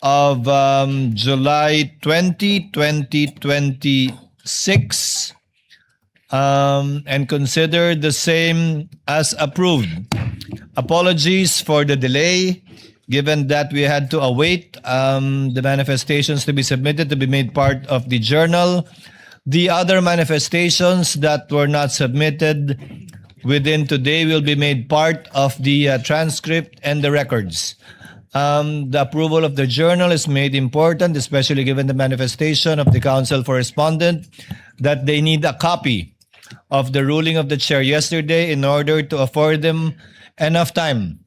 of July 20, 2026 and consider the same as approved. Apologies for the delay, given that we had to await the manifestations to be submitted to be made part of the journal. The other manifestations that were not submitted within today will be made part of the transcript and the records. The approval of the journal is made important, especially given the manifestation of the council for respondent that they need a copy of the ruling of the chair yesterday in order to afford them enough time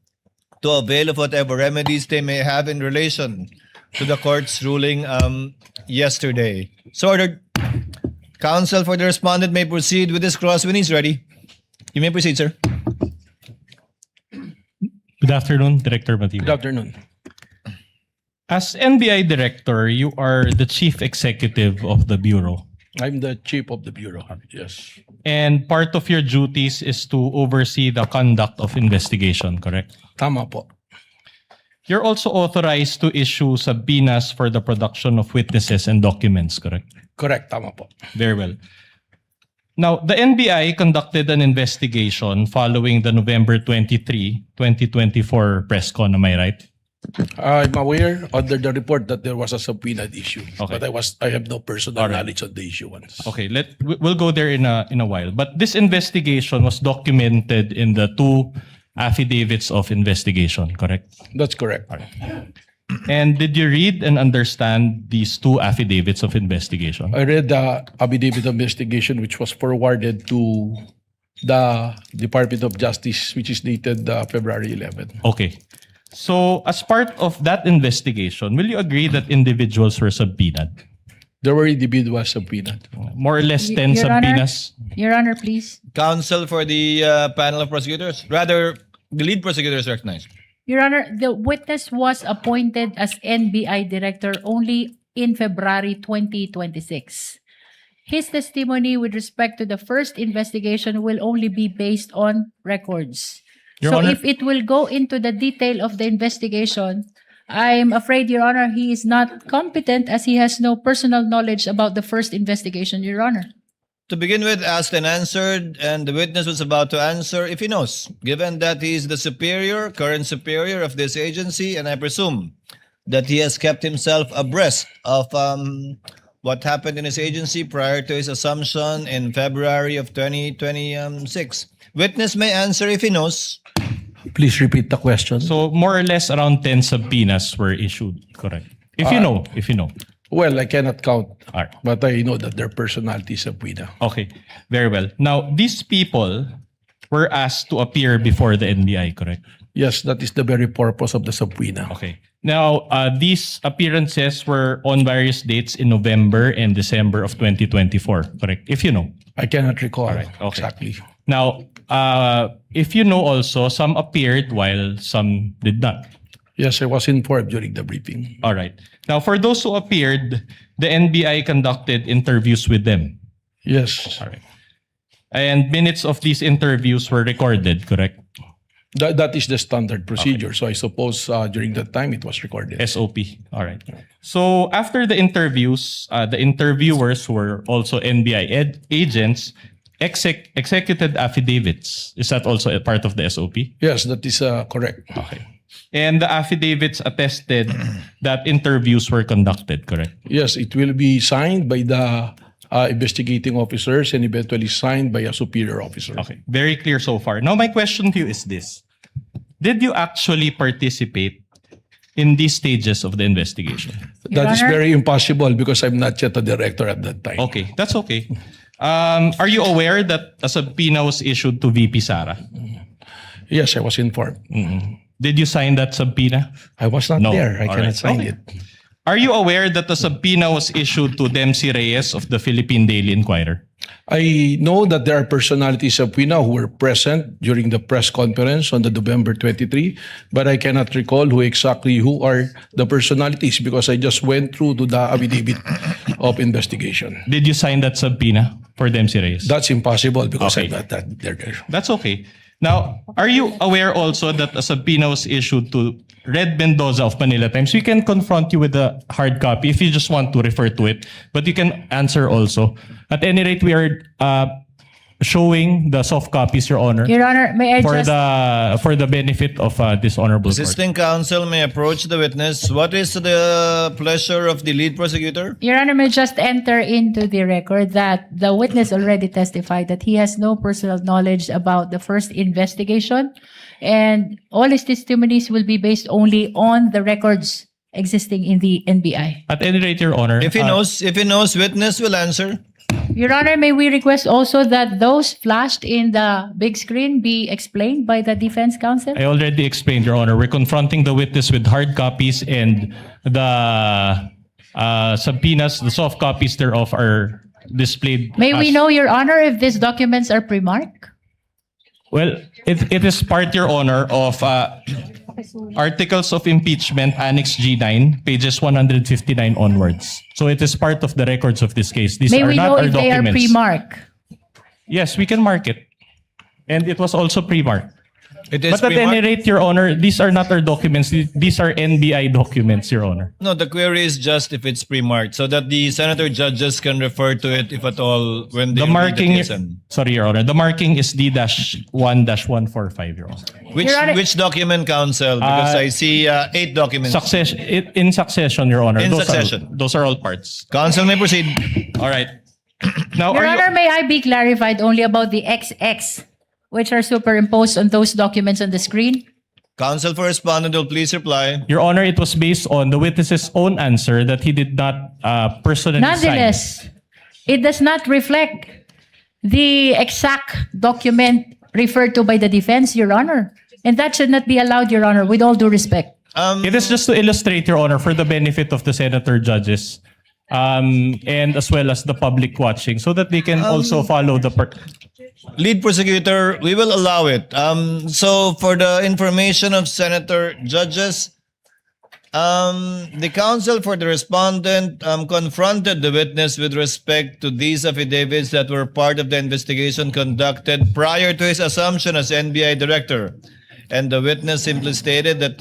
to avail of whatever remedies they may have in relation to the court's ruling yesterday. So ordered. Counsel for the respondent may proceed with his cross when he's ready. You may proceed, sir. Good afternoon, Director Matibay. Good afternoon. As NBI Director, you are the Chief Executive of the Bureau. I'm the chief of the bureau. Yes. And part of your duties is to oversee the conduct of investigation, correct? Tama po. You're also authorized to issue subpoenas for the production of witnesses and documents, correct? Correct. Tama po. Very well. Now, the NBI conducted an investigation following the November 23, 2024 press con, am I right? I'm aware under the report that there was a subpoena issue, Okay. but I have no personal Alright. knowledge on the issuance. Okay, we'll go there in a while. But this investigation was documented in the two affidavits of investigation, correct? That's correct. And did you read and understand these two affidavits of investigation? I read the affidavit of investigation which was forwarded to the Department of Justice, which is dated February 11. Okay. So, as part of that investigation, will you agree that individuals were subpoenaed? There were individuals subpoenaed. More or less 10 Your Honor? subpoenas? Your Honor, please. Counsel for the panel of prosecutors. Rather, the lead prosecutor is recognized. Your Honor, the witness was appointed as NBI director only in February 2026. His testimony with respect to the first investigation will only be based on records. Your So Honor- if it will go into the detail of the investigation, I'm afraid, Your Honor, he is not competent as he has no personal knowledge about the first investigation, Your Honor. To begin with, asked and answered, and the witness was about to answer if he knows, given that he is the superior, current superior of this agency, and I presume that he has kept himself abreast of what happened in his agency prior to his assumption in February of 2026. Witness may answer if he knows. Please repeat the question. So, more or less around 10 subpoenas were issued, correct? If you know. Well, I cannot count, Alright. but I know that their personality is subpoena. Okay, very well. Now, these people were asked to appear before the NBI, correct? Yes, that is the very purpose of the subpoena. Okay. Now, these appearances were on various dates in November and December of 2024, correct? If you know. I cannot recall Alright, okay. exactly. Now, if you know also, some appeared while some did not. Yes, I was informed during the briefing. All right. Now, for those who appeared, the NBI conducted interviews with them. Yes, All right. And minutes of these interviews were recorded, correct? that is the standard procedure. So I suppose during that time it was recorded. SOP. All right. So after the interviews, the interviewers who were also NBI agents executed affidavits. Is that also a part of the SOP? Yes, that is correct. Okay. And the affidavits attested that interviews were conducted, correct? Yes, it will be signed by the investigating officers and eventually signed by a superior officer. Okay. Very clear so far. Now, my question to you is this. Did you actually participate in these stages of the investigation? Your That is Honor? very impossible because I'm not yet a director at that time. Okay, that's okay. Are you aware that a subpoena was issued to VP Sara? Yes, I was informed. Did you sign that subpoena? I was not No. there. I All cannot right. sign Okay. it. Are you aware that the subpoena was issued to Dempsey Reyes of the Philippine Daily Inquirer? I know that there are personalities of WINA who were present during the press conference on the November 23, but I cannot recall who are the personalities because I just went through to the affidavit of investigation. Did you sign that subpoena for Dempsey Reyes? That's impossible because Okay. I'm not that there. That's okay. Now, are you aware also that a subpoena was issued to Red Mendoza of Manila Times. We can confront you with a hard copy if you just want to refer to it, but you can answer also. At any rate, we are showing the soft copies, Your Honor, Your Honor, may I for the benefit of this honorable court. Assisting counsel may approach the witness. What is the pleasure of the lead prosecutor? Your Honor, may just enter into the record that the witness already testified that he has no personal knowledge about the first investigation, and all his testimonies will be based only on the records existing in the NBI. At any rate, Your Honor, If he knows, witness will answer. Your Honor, may we request also that those flashed in the big screen be explained by the defense counsel? I already explained, Your Honor. We're confronting the witness with hard copies, and the subpoenas, the soft copies thereof, are displayed. May we as- know, Your Honor, if these documents are pre-marked? Well, it is part, Your Honor, of Articles of Impeachment, Annex G9, pages 159 onwards. So it is part of the records of this case. These May are we not know our if they are documents. pre-marked? Yes, we can mark it. And it was also pre-marked. It is But at any pre-marked. rate, Your Honor, these are not our documents. These are NBI documents, Your Honor. No, the query is just if it's pre-marked so that the senator judges can refer to it if at all when they The read marking, case and- sorry, Your Honor, the marking is D-1-145, Your Honor. Your Honor- Which document, counsel? Because I see 8 documents. In succession, Your Honor. In Those succession. those are all parts. Counsel may proceed. All right. Now, Your are you- Honor, may I be clarified only about the XX, which are superimposed on those documents on the screen? Counsel for respondent will please reply. Your Honor, it was based on the witness's own answer that he did not personally sign. Nonetheless, it does not reflect the exact document referred to by the defense, Your Honor. And that should not be allowed, Your Honor, with all due respect. It is just to illustrate, Your Honor, for the benefit of the senator judges, and as well as the public watching, so that they can also follow the... Lead prosecutor, we will allow it. So for the information of senator judges, the counsel for the respondent confronted the witness with respect to these affidavits that were part of the investigation conducted prior to his assumption as NBI director. And the witness simply stated that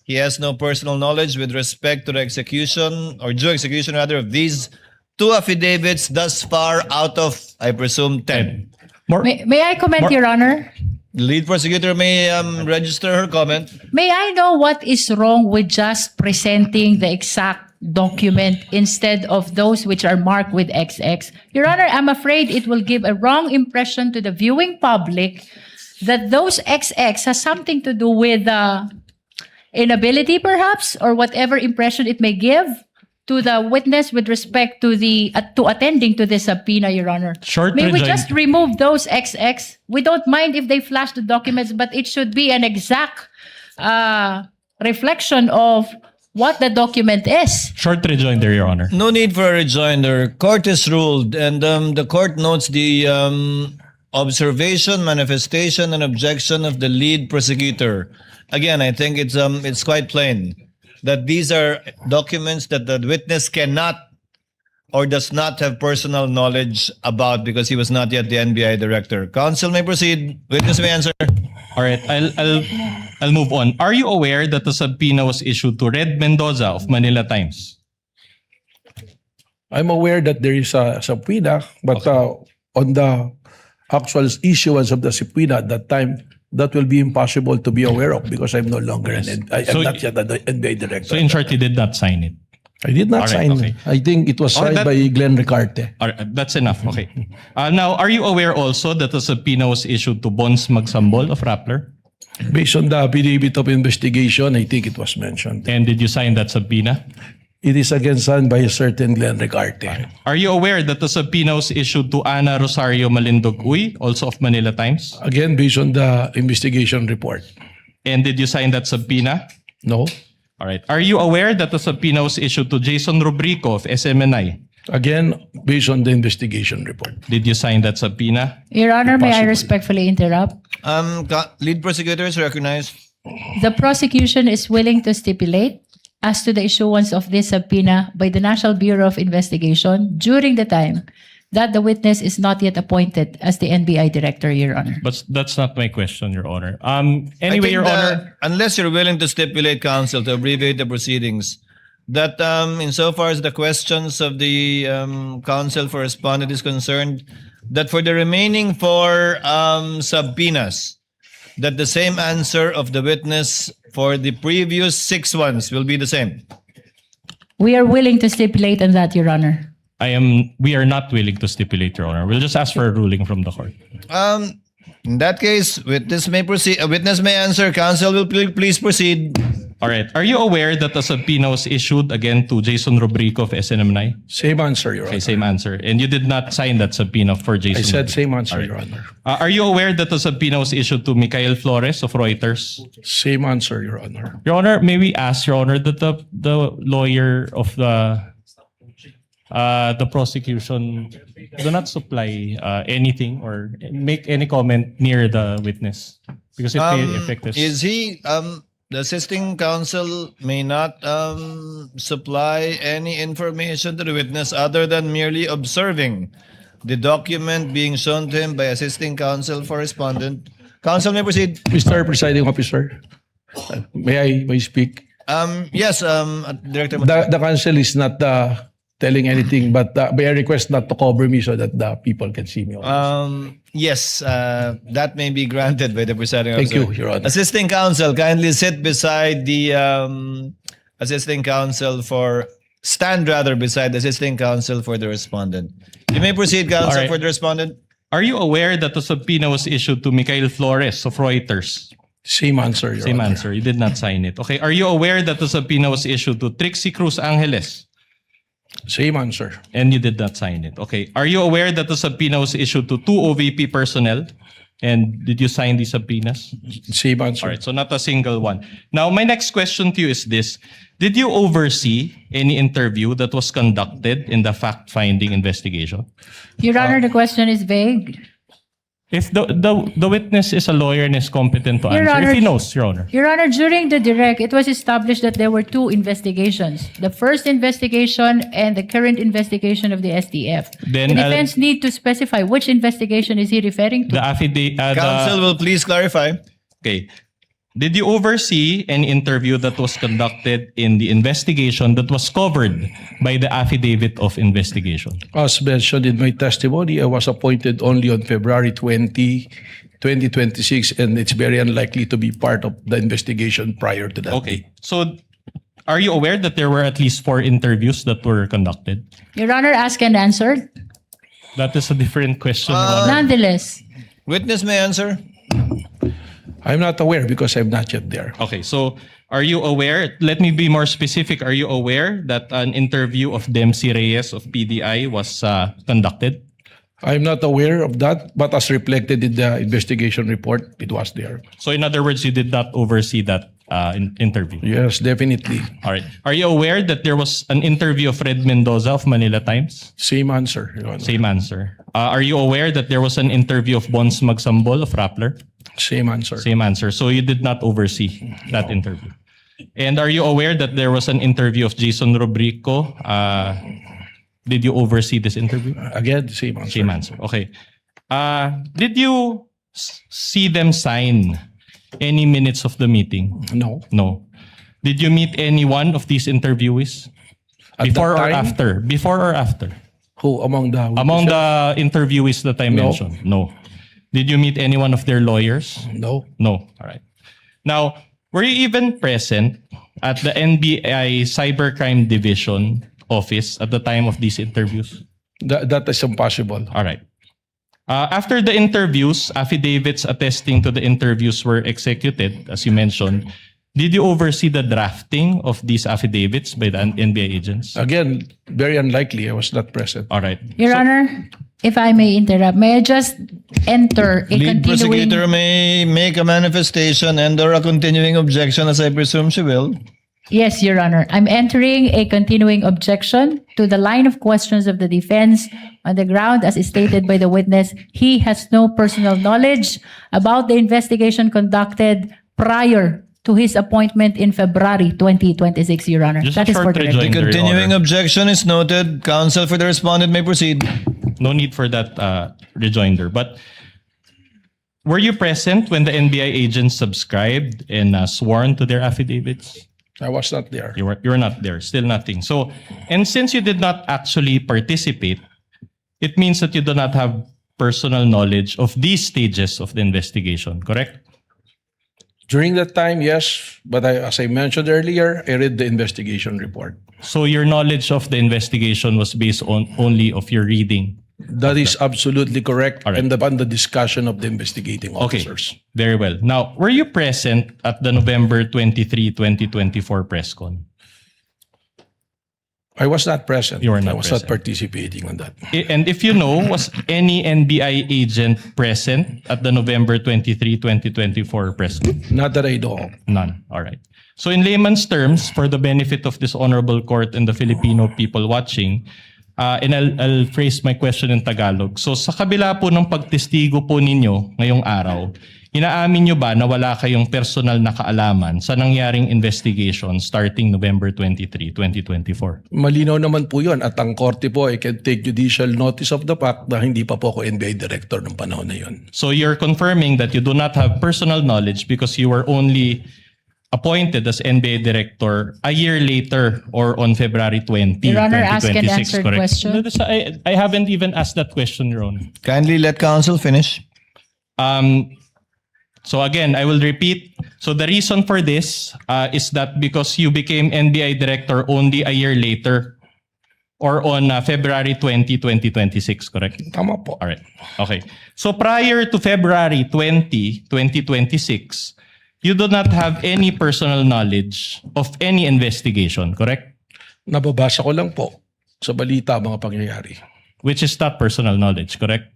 he has no personal knowledge with respect to the execution or due execution rather of these 2 affidavits thus far out of, I presume, 10. May I comment, Your Honor? Lead prosecutor may register her comment. May I know what is wrong with just presenting the exact document instead of those which are marked with XX? Your Honor, I'm afraid it will give a wrong impression to the viewing public that those XX has something to do with inability, perhaps, or whatever impression it may give to the witness with respect to the to attending to the subpoena, Your Honor. Short May we rejoin- just remove those XX? We don't mind if they flash the documents, but it should be an exact reflection of what the document is. Short rejoinder, Your Honor. No need for a rejoinder. Court is ruled, and the court notes the observation, manifestation, and objection of the lead prosecutor. Again, I think it's quite plain that these are documents that the witness cannot or does not have personal knowledge about because he was not yet the NBI director. Counsel may proceed. Witness may answer. All right, I'll move on. Are you aware that the subpoena was issued to Red Mendoza of Manila Times? I'm aware that there is a subpoena, but on the actual issuance of the subpoena at that time, that will be impossible to be aware of because I'm no longer I So- am not yet an NBI director. So in short, he did not sign it. I did not All right, sign. okay. I think it was signed that- by Glenn Ricarte. All right, that's enough. Okay. Now, are you aware also that the subpoena was issued to Bons Magsambol of Rappler? Based on the affidavit of investigation, I think it was mentioned. And did you sign that subpoena? It is again signed by a certain Glenn Ricarte. Are you aware that the subpoena was issued to Ana Rosario Malindog Uy, also of Manila Times? Again, based on the investigation report. And did you sign that subpoena? No. All right. Are you aware that the subpoena was issued to Jason Rubrico of SMNI? Again, based on the investigation report. Did you sign that subpoena? Your Honor, may I Impossible. respectfully interrupt? Lead prosecutor is recognized. The prosecution is willing to stipulate as to the issuance of this subpoena by the National Bureau of Investigation during the time that the witness is not yet appointed as the NBI director, Your Honor. But that's not my question, Your Honor. I Anyway, think Your that Honor. unless you're willing to stipulate, counsel, to abbreviate the proceedings, that insofar as the questions of the counsel for respondent is concerned, that for the remaining 4 subpoenas, that the same answer of the witness for the previous 6 ones will be the same. We are willing to stipulate on that, Your Honor. We are not willing to stipulate, Your Honor. We'll just ask for a ruling from the court. In that case, witness may proceed. A witness may answer. Counsel will please proceed. All right. Are you aware that a subpoena was issued again to Jason Rubrico of SNMNI? Same answer, Your Okay, Honor. same answer. And you did not sign that subpoena for Jason. I said Rubrico. same answer, Your Honor. Are you aware that the subpoena was issued to Michael Flores of Reuters? Same answer, Your Honor. Your Honor, may we ask, Your Honor, that the lawyer of the prosecution do not supply anything or make any comment near the witness because it may affect us. Is he the assisting counsel may not supply any information to the witness other than merely observing the document being shown to him by assisting counsel for respondent. Counsel may proceed. Mr. Presiding Officer, may I speak? Yes, Director. The counsel is not telling anything, but may I request not to cover me so that the people can see me. Yes, that may be granted by the presiding Thank officer. you, Your Honor. Assisting counsel, kindly sit beside the assisting counsel for stand rather beside the assisting counsel for the respondent. You may proceed, counsel, All right. for the respondent. Are you aware that the subpoena was issued to Michael Flores of Reuters? Same answer, Your Same Honor. answer. You did not sign it. Okay. Are you aware that the subpoena was issued to Trixie Cruz Angeles? Same answer. And you did not sign it. Okay. Are you aware that the subpoena was issued to 2 OVP personnel? And did you sign these subpoenas? Same answer. All right. So not a single one. Now, my next question to you is this. Did you oversee any interview that was conducted in the fact-finding investigation? Your Honor, the question is vague. If the witness is a lawyer and is competent to Your answer, Honor, if he knows, Your Honor. Your Honor, during the direct, it was established that there were 2 investigations. The first investigation and the current investigation of the STF. Then, the defense need to specify which investigation is he referring to. The affidavit. Counsel will please clarify. Okay. Did you oversee any interview that was conducted in the investigation that was covered by the affidavit of investigation? As mentioned in my testimony, I was appointed only on February 20, 2026, and it's very unlikely to be part of the investigation prior to that. Okay. So, are you aware that there were at least 4 interviews that were conducted? Your Honor, asked and answered. That is a different question, Your Honor. Nonetheless, Witness may answer. I'm not aware because I'm not yet there. Okay, so are you aware? Let me be more specific. Are you aware that an interview of Dempsey Reyes of PDI was conducted? I'm not aware of that, but as reflected in the investigation report, it was there. So in other words, you did not oversee that interview? Yes, definitely. All right. Are you aware that there was an interview of Fred Mendoza of Manila Times? Same answer, Your Honor. Same answer. Are you aware that there was an interview of Bons Magsambol of Rappler? Same answer. Same answer. So you did not oversee that interview. And are you aware that there was an interview of Jason Rubrico? Did you oversee this interview? Again, same answer. Same answer. Okay. Did you see them sign any minutes of the meeting? No. No. Did you meet any one of these interviewees? At Before that or time? after? Before or after? Who among the Among the interviewees that I No. mentioned? No. Did you meet any one of their lawyers? No. No. All right. Now, were you even present at the NBI Cybercrime Division office at the time of these interviews? That is impossible. All right. After the interviews, affidavits attesting to the interviews were executed, as you mentioned. Did you oversee the drafting of these affidavits by the NBI agents? Again, very unlikely. I was not present. All right. Your Honor, if I may interrupt, may I just enter a Lead continuing... prosecutor may make a manifestation and or a continuing objection, as I presume she will. Yes, Your Honor. I'm entering a continuing objection to the line of questions of the defense on the ground as stated by the witness. He has no personal knowledge about the investigation conducted prior to his appointment in February 2026, Your Honor. Just That a is for short the rejoinder. record. Continuing Honor. objection is noted. Counsel for the respondent may proceed. No need for that rejoinder. But were you present when the NBI agents subscribed and sworn to their affidavits? I was not there. You were not there. Still nothing. So, and since you did not actually participate, it means that you do not have personal knowledge of these stages of the investigation, correct? During that time, yes, but as I mentioned earlier, I read the investigation report. So your knowledge of the investigation was based on only of your reading. That is absolutely correct, All right. and upon the discussion of the investigating officers. Okay, very well. Now, were you present at the November 23, 2024 press con? I was not present. You were not I was present. not participating on that. And if you know, was any NBI agent present at the November 23, 2024 press con? Not that I know of. None. All right. So in layman's terms, for the benefit of this honorable court and the Filipino people watching, and I'll phrase my question in Tagalog. So sa kabila po ng pagtestigo po ninyo ngayong araw, inaamin nyo ba na wala kayong personal na kaalaman sa nangyaring investigation starting November 23, 2024? Malinaw naman po yun. At ang korte po, I can take judicial notice of the fact na hindi pa po ako NBI director ng panahon na yun. So you're confirming that you do not have personal knowledge because you were only appointed as NBA director a year later or on February 20, Your Honor, ask and 2026, answer correct? question. No, I haven't even asked that question, Your Honor. Kindly let counsel finish. So again, I will repeat. So the reason for this is that because you became NBI director only a year later or on February 20, 2026, correct? Tama po. All right. Okay. So prior to February 20, 2026, you do not have any personal knowledge of any investigation, correct? Nababasa ko lang po sa balita mga pangyayari. Which is not personal knowledge, correct?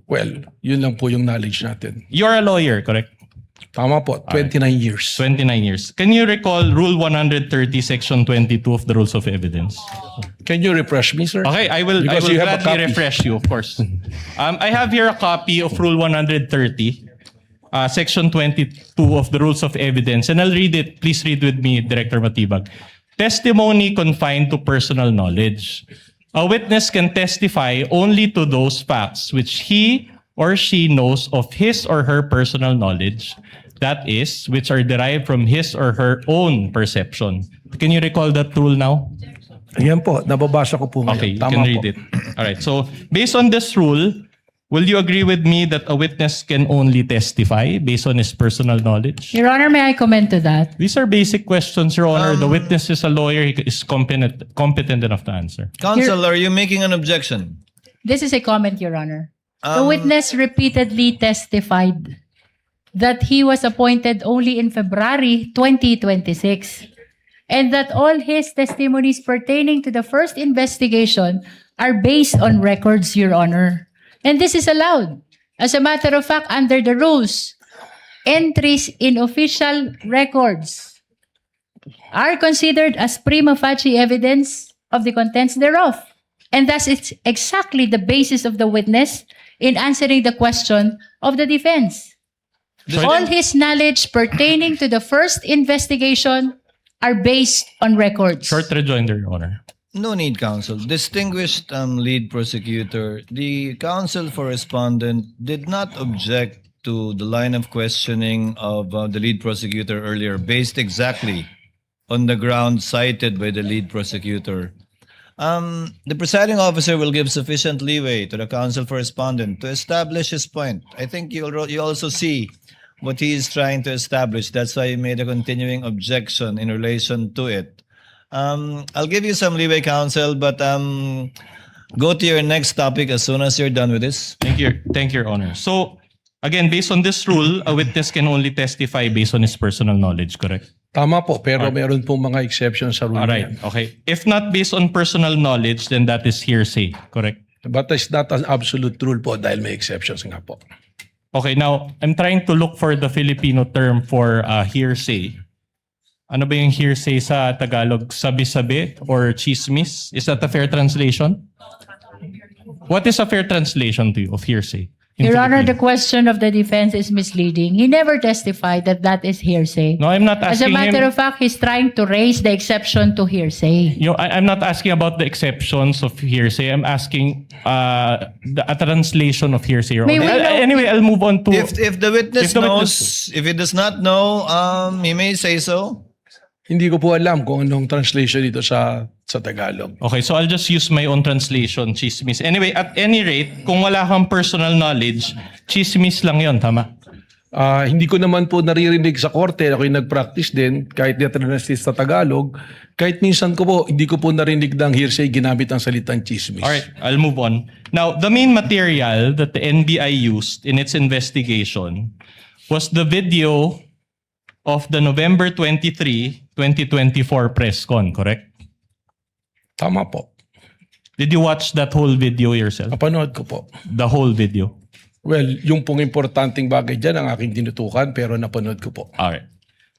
Well, yun lang po yung knowledge natin. You're a lawyer, correct? Tama po, 29 years. 29 years. Can you recall Rule 130, Section 22 of the Rules of Evidence? Can you refresh me, sir? Okay, I will Because you have a gladly copy. refresh you, of course. I have here a copy of Rule 130, Section 22 of the Rules of Evidence, and I'll read it. Please read with me, Director Matibag. Testimony confined to personal knowledge. A witness can testify only to those facts which he or she knows of his or her personal knowledge, that is, which are derived from his or her own perception. Can you recall that rule now? Ayan po, nababasa ko po ngayon. Okay, you Tama can po. read it. All right. So, based on this rule, will you agree with me that a witness can only testify based on his personal knowledge? Your Honor, may I comment to that? These are basic questions, Your Honor. The witness is a lawyer. He is competent enough to answer. Counsel, are you making an objection? This is a comment, Your Honor. The witness repeatedly testified that he was appointed only in February 2026 and that all his testimonies pertaining to the first investigation are based on records, Your Honor. And this is allowed. As a matter of fact, under the rules, entries in official records are considered as prima facie evidence of the contents thereof. And thus, it's exactly the basis of the witness in answering the question of the defense. All his knowledge pertaining to the first investigation are based on records. Short rejoinder, Your Honor. No need, counsel. Distinguished lead prosecutor, the counsel for respondent did not object to the line of questioning of the lead prosecutor earlier, based exactly on the ground cited by the lead prosecutor. The presiding officer will give sufficient leeway to the counsel for respondent to establish his point. I think you also see what he is trying to establish. That's why he made a continuing objection in relation to it. I'll give you some leeway, counsel, but go to your next topic as soon as you're done with this. Thank you, Your Honor. So, again, based on this rule, a witness can only testify based on his personal knowledge, correct? Tama po, pero meron pong mga exceptions sa rule All na right, yan. okay. If not based on personal knowledge, then that is hearsay, correct? But it's not an absolute rule po dahil may exceptions nga po. Okay, now, I'm trying to look for the Filipino term for hearsay. Ano ba yung hearsay sa Tagalog? Sabi-sabi or chismis? Is that a fair translation? What is a fair translation to you of hearsay? in Your Honor, the Philippines. question of the defense is misleading. He never testified that that is hearsay. No, I'm not As a asking matter him. of fact, he's trying to raise the exception to hearsay. I'm not asking about the exceptions of hearsay. I'm asking a translation of hearsay. Your May Honor. we know- Anyway, I'll move on to. If the witness If the knows, if he does not know, he may say so. Hindi ko po alam kung anong translation dito sa Tagalog. Okay, so I'll just use my own translation, chismis. Anyway, at any rate, kung wala kang personal knowledge, chismis lang yon, tama? Hindi ko naman po naririnig sa korte, ako'y nag-practice din, kahit na-translate sa Tagalog, kahit minsan ko po, hindi ko po narinig ng hearsay ginamit ang salitang chismis. Alright, I'll move on. Now, the main material that the NBI used in its investigation was the video of the November 23, 2024 press con, correct? Tama po. Did you watch that whole video yourself? Napanood ko po. The whole video? Well, yung pong importanteng bagay dyan ang aking tinutukan pero napanood ko po. Alright.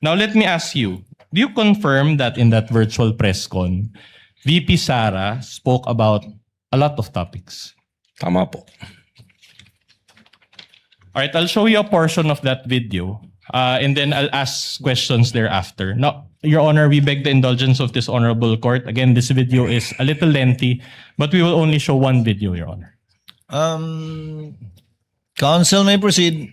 Now, let me ask you, do you confirm that in that virtual press con, VP Sara spoke about a lot of topics? Tama po. Alright, I'll show you a portion of that video and then I'll ask questions thereafter. Now, Your Honor, we beg the indulgence of this honorable court. Again, this video is a little lengthy, but we will only show one video, Your Honor. Counsel may proceed.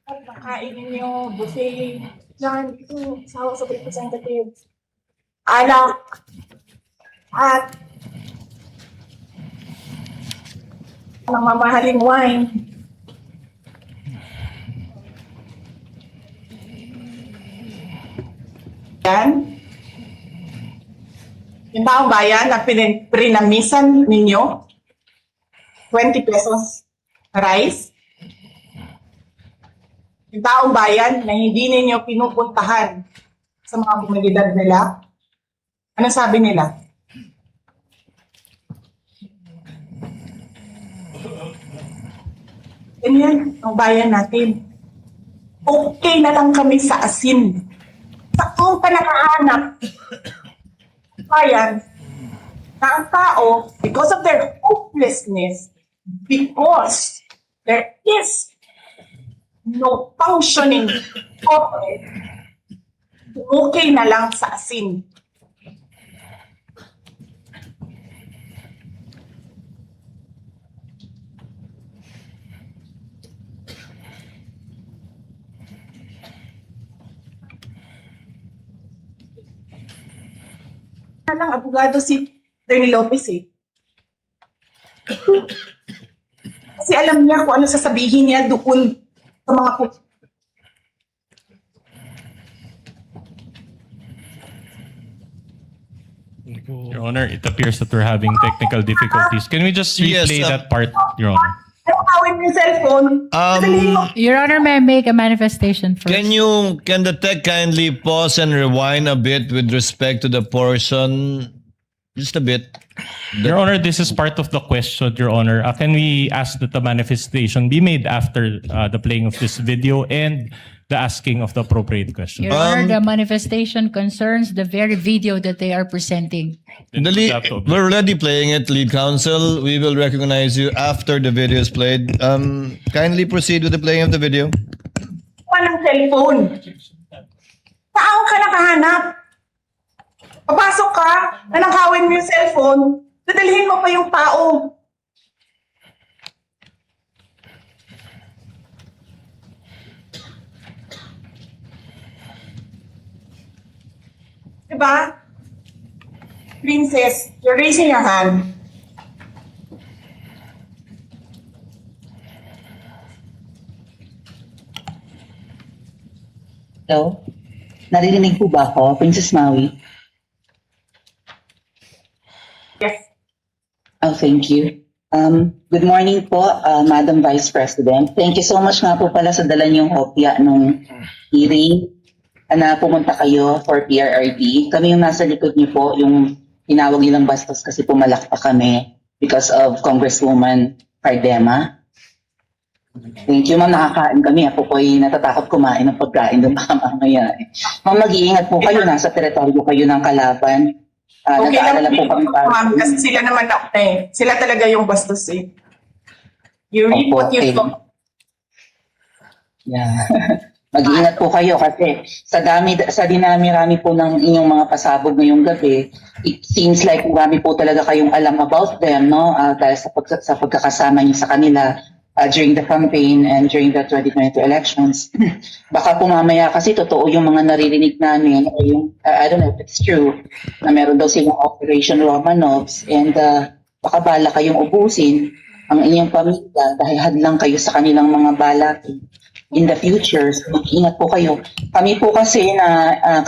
Pagkain ninyo, buffet, yan, ito, sa House of Representatives, alak, at ng mamahaling wine. Yan. Yung taong bayan na pinamisan ninyo, 20 pesos rice. Yung taong bayan na hindi ninyo pinupuntahan sa mga komunidad nila, ano sabi nila? Ganyan ang bayan natin. Okay na lang kami sa asin. Sa kung ka nakahanap, bayan, na ang tao, because of their hopelessness, because there is no functioning corporate, okay na lang sa asin. Lang abogado si Attorney Lopez eh. Kasi alam niya kung ano sasabihin niya doon sa mga Your Honor, it appears that we're having technical difficulties. Can we just Yes, replay that part, Your Honor? Nakawin yung cellphone. Sasabihin mo, Your Honor, may I make a manifestation first? Can the tech kindly pause and rewind a bit with respect to the portion? Just a bit. Your Honor, this is part of the question, Your Honor. Can we ask that the manifestation be made after the playing of this video and the asking of the appropriate question? Your Honor, the manifestation concerns the very video that they are presenting. We're already playing it, lead counsel. We will recognize you after the video is played. Kindly proceed with the playing of the video. ng cellphone. Saan ka nakahanap? Papasok ka, nanakawin mo yung cellphone, dadalhin mo pa yung tao. Diba? Princess, you're raising your hand. Hello? Naririnig po ba ako, Princess Maui? Yes. Oh, thank you. Good morning po, Madam Vice President. Thank you so much nga po pala sa dala niyong kopya nung hearing na pumunta kayo for PRRD. Kami yung nasa likod niyo po, yung tinawag nilang bastos kasi pumalak pa kami because of Congresswoman Cardema. Thank you, ma'am. Nakakain kami. Ako po'y natatakot kumain ng pagkain doon baka mamaya. Ma'am, mag-iingat po kayo. Nasa teritoryo kayo ng kalaban. Okay lang nag-aalala po dito, kami para ma'am, kasi sila naman sila talaga yung bastos eh. You read Opo, what you okay. saw. Yeah. Mag-iingat po kayo kasi sa dinami-rami po ng inyong mga pasabog ngayong gabi, it seems like marami po talaga kayong alam about them, no? Dahil sa pagkakasama niyo sa kanila during the campaign and during the 2022 elections. Baka po mamaya kasi totoo yung mga naririnig namin o yung, I don't know if it's true, na meron daw silang Operation Romanovs and baka bala kayong ubusin ang inyong pamilya dahil hadlang kayo sa kanilang mga balakin in the future. So, mag-ingat po kayo. Kami po kasi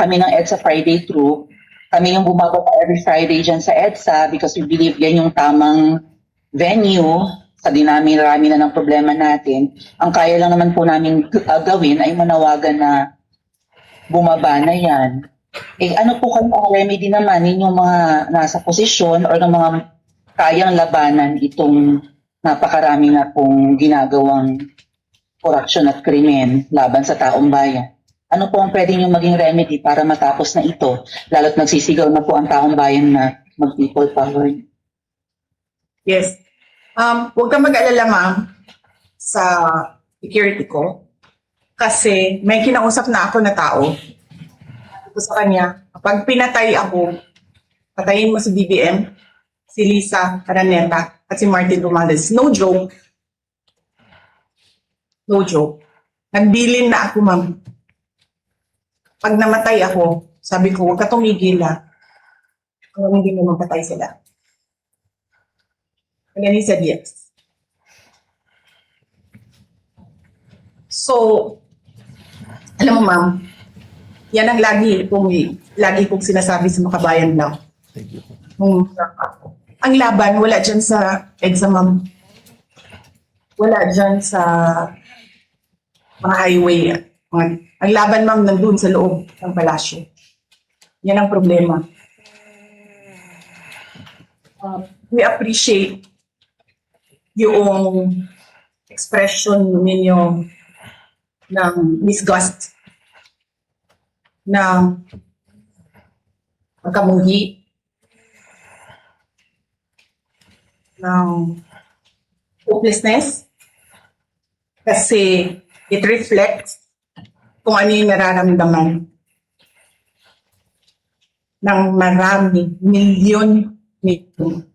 kami ng EDSA Friday Crew, kami yung bumababa every Friday dyan sa EDSA because we believe yan yung tamang venue sa dinami-rami na ng problema natin. Ang kaya lang naman po namin gawin ay manawagan na bumaba na yan. Eh, ano po kayo ang remedy naman ninyong mga nasa posisyon or ng mga kayang labanan itong napakarami na pong ginagawang korupsyon at krimen laban sa taong bayan? Ano po ang pwede nyo maging remedy para matapos na ito? Lalo't nagsisigaw na po ang taong bayan na mag-people power. Yes. Huwag kang mag-alala, ma'am, sa security ko. Kasi may kinausap na ako na tao. Sabi ko sa kanya, kapag pinatay ako, patayin mo si BBM, si Lisa Araneta, at si Martin Romales. No joke. No joke. Nagbilin na ako, ma'am. Pag namatay ako, sabi ko, huwag ka tumigil ha. Hanggang hindi mo mapatay sila. And then he said yes. So, alam mo, ma'am, yan ang lagi kong sinasabi sa mga kabayan lang. Thank you. Ang laban, wala dyan sa EDSA, ma'am. Wala dyan sa mga highway. Ang laban, ma'am, nandun sa loob ng palasyo. Yan ang problema. We appreciate yung expression ninyo ng disgust, ng pagkamuhi, ng hopelessness, kasi it reflects kung ano yung nararamdaman ng marami, milyon nito.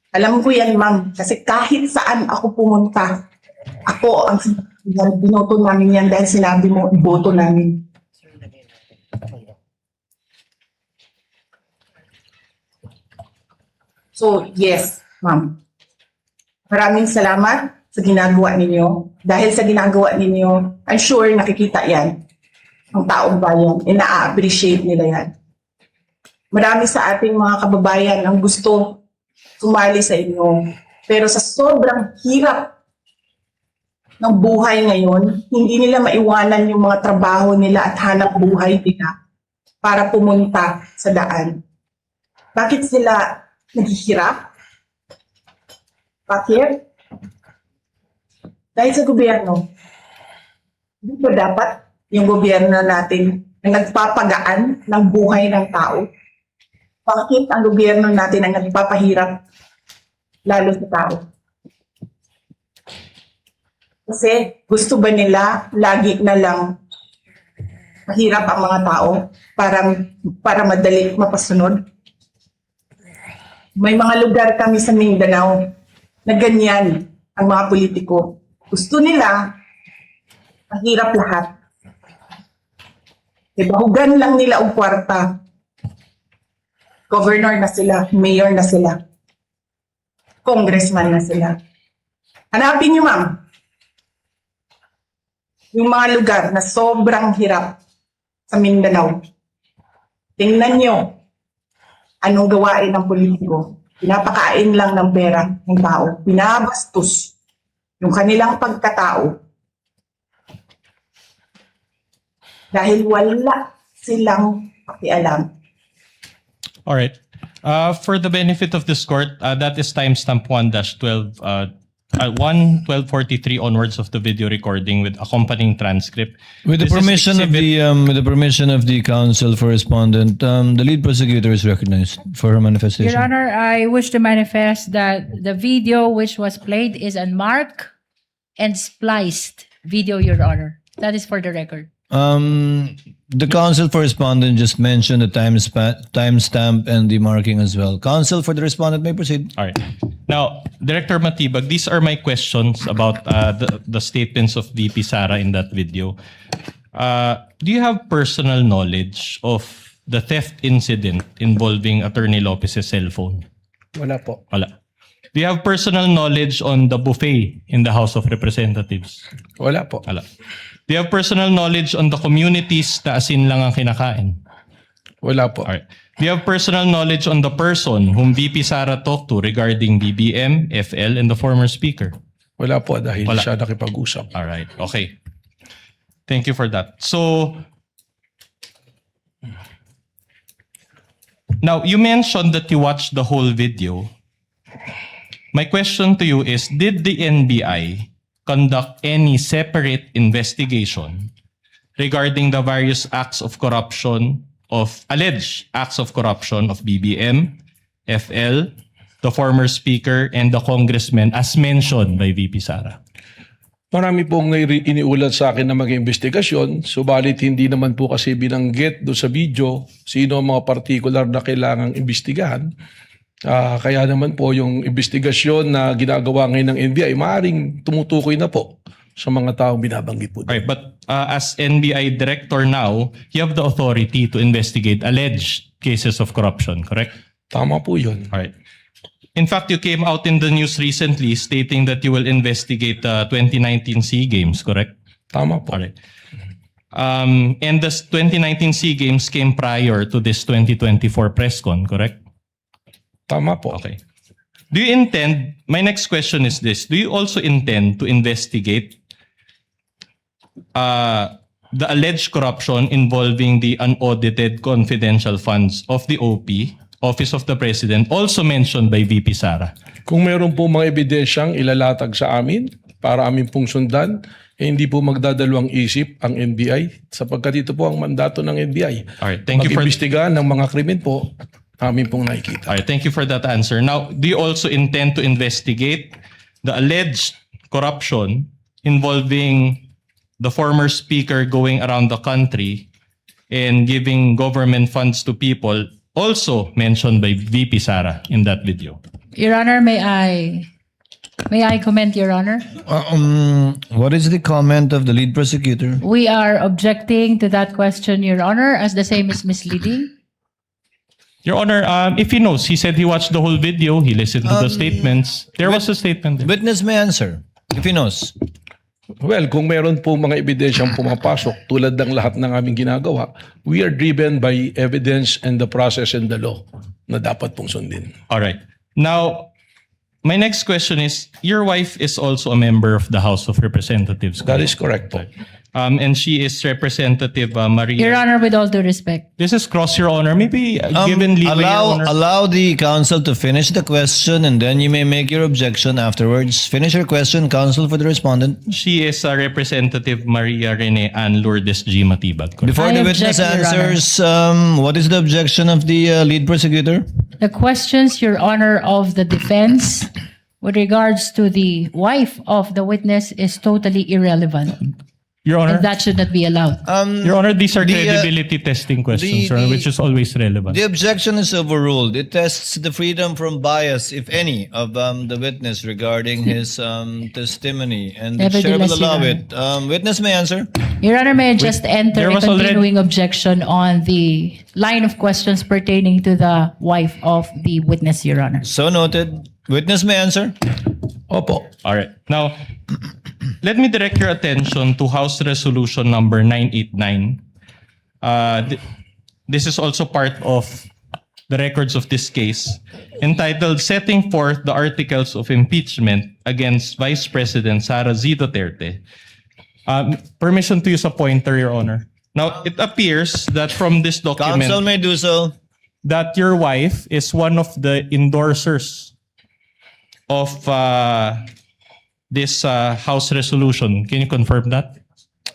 Alam ko yan, ma'am, kasi kahit saan ako pumunta, ako ang binoto namin yan dahil sinabi mo, iboto namin. So, yes, ma'am. Maraming salamat sa ginagawa ninyo. Dahil sa ginagawa ninyo, I'm sure nakikita yan ang taong bayan. Na-appreciate nila yan. Marami sa ating mga kababayan ang gusto sumali sa inyo. Pero sa sobrang hirap ng buhay ngayon, hindi nila maiwanan yung mga trabaho nila at hanap buhay nila para pumunta sa daan. Bakit sila naghihirap? Bakit? Dahil sa gobyerno. Hindi ba dapat yung gobyerno natin ang nagpapagaan ng buhay ng tao? Bakit ang gobyerno natin ang nagpapahirap lalo sa tao? Kasi gusto ba nila lagi na lang mahirap ang mga tao para madali mapasunod? May mga lugar kami sa Mindanao na ganyan ang mga politiko. Gusto nila mahirap lahat. Ibahugan lang nila ang kwarta. Governor na sila, mayor na sila, congressman na sila. Hanapin niyo, ma'am, yung mga lugar na sobrang hirap sa Mindanao. Tingnan niyo anong gawain ng politiko. Pinapakain lang ng pera ng tao. Pinabastos yung kanilang pagkatao. Dahil wala silang pakialam. All right. For the benefit of this court, that is timestamp 1-12 1:12:43 onwards of the video recording with accompanying transcript. With the This is permission of exhibit- with the permission of the counsel for respondent, the lead prosecutor is recognized for her manifestation. Your Honor, I wish to manifest that the video which was played is unmarked and spliced video, Your Honor. That is for the record. The counsel for respondent just mentioned the timestamp and the marking as well. Counsel for the respondent may proceed. All right. Now, Director Matibag, these are my questions about the statements of VP Sara in that video. Do you have personal knowledge of the theft incident involving Attorney Lopez's cell phone? Wala po. Wala. Do you have personal knowledge on the buffet in the House of Representatives? Wala po. Wala. Do you have personal knowledge on the communities na asin lang ang kinakain? Wala po. Alright. Do you have personal knowledge on the person whom VP Sara talked to regarding BBM, FL, and the former speaker? Wala po dahil Wala. siya nakipag-usap. Alright, okay. Thank you for that. So, now, you mentioned that you watched the whole video. My question to you is, did the NBI conduct any separate investigation regarding the various acts of corruption alleged acts of corruption of BBM, FL, the former speaker, and the congressman as mentioned by VP Sara? Marami pong iniulat sa akin na mag-investigasyon, subalit hindi naman po kasi binanggit doon sa video sino ang mga particular na kailangang imbestigahan. Kaya naman po yung investigasyon na ginagawa ngayon ng NBI, maaaring tumutukoy na po sa mga taong binabanggit po. Right, but as NBI director now, you have the authority to investigate alleged cases of corruption, correct? Tama po yun. All right. In fact, you came out in the news recently stating that you will investigate the 2019 SEA Games, correct? Tama po. All right. And the 2019 SEA Games came prior to this 2024 press con, correct? Tama po. Okay. Do you intend, my next question is this, do you also intend to investigate the alleged corruption involving the unaudited confidential funds of the OP, Office of the President, also mentioned by VP Sara? Kung meron po mga ebidensyang ilalatag sa amin para amin pong sundan, hindi po magdadalawang isip ang NBI sapagkat ito po ang mandato ng NBI. All right, thank you for Mag-imbestigahan ng mga krimen po, amin pong nakikita. All right, thank you for that answer. Now, do you also intend to investigate the alleged corruption involving the former speaker going around the country and giving government funds to people, also mentioned by VP Sara in that video? Your Honor, may I comment, Your Honor? What is the comment of the lead prosecutor? We are objecting to that question, Your Honor, as the same is misleading. Your Honor, if he knows, he said he watched the whole video, he listened to the statements. There was a statement there. Witness may answer if he knows. Well, kung meron po mga ebidensyang pumapasok tulad ng lahat ng aming ginagawa, we are driven by evidence and the process and the law na dapat pong sundin. All right. Now, my next question is, your wife is also a member of the House of Representatives. That is correct po. And she is Representative Maria. Your Honor, with all due respect. This is cross, Your Honor. Maybe given leeway, Your Honor. Allow the counsel to finish the question and then you may make your objection afterwards. Finish your question, counsel for the respondent. She is Representative Maria Rene Ann Lourdes G. Matibag. correct? Before I the witness object, Your Honor. answers, what is the objection of the lead prosecutor? The questions, Your Honor, of the defense with regards to the wife of the witness is totally irrelevant. Your Honor, And that should not be allowed. Your Honor, these are the, credibility testing questions, the- Your Honor, which is always relevant. The objection is overruled. It tests the freedom from bias, if any, of the witness regarding his testimony, and the chair will Nevertheless, allow Your it. Witness may answer. Your Honor, may I just enter there a was already- continuing objection on the line of questions pertaining to the wife of the witness, Your Honor. So noted. Witness may answer. Opo. All right. Now, let me direct your attention to House Resolution number 989. This is also part of the records of this case, entitled Setting Forth the Articles of Impeachment Against Vice President Sara Duterte. Permission to use a pointer, Your Honor. Now, it appears that from this document Counsel may do so. that your wife is one of the endorsers of this House resolution. Can you confirm that?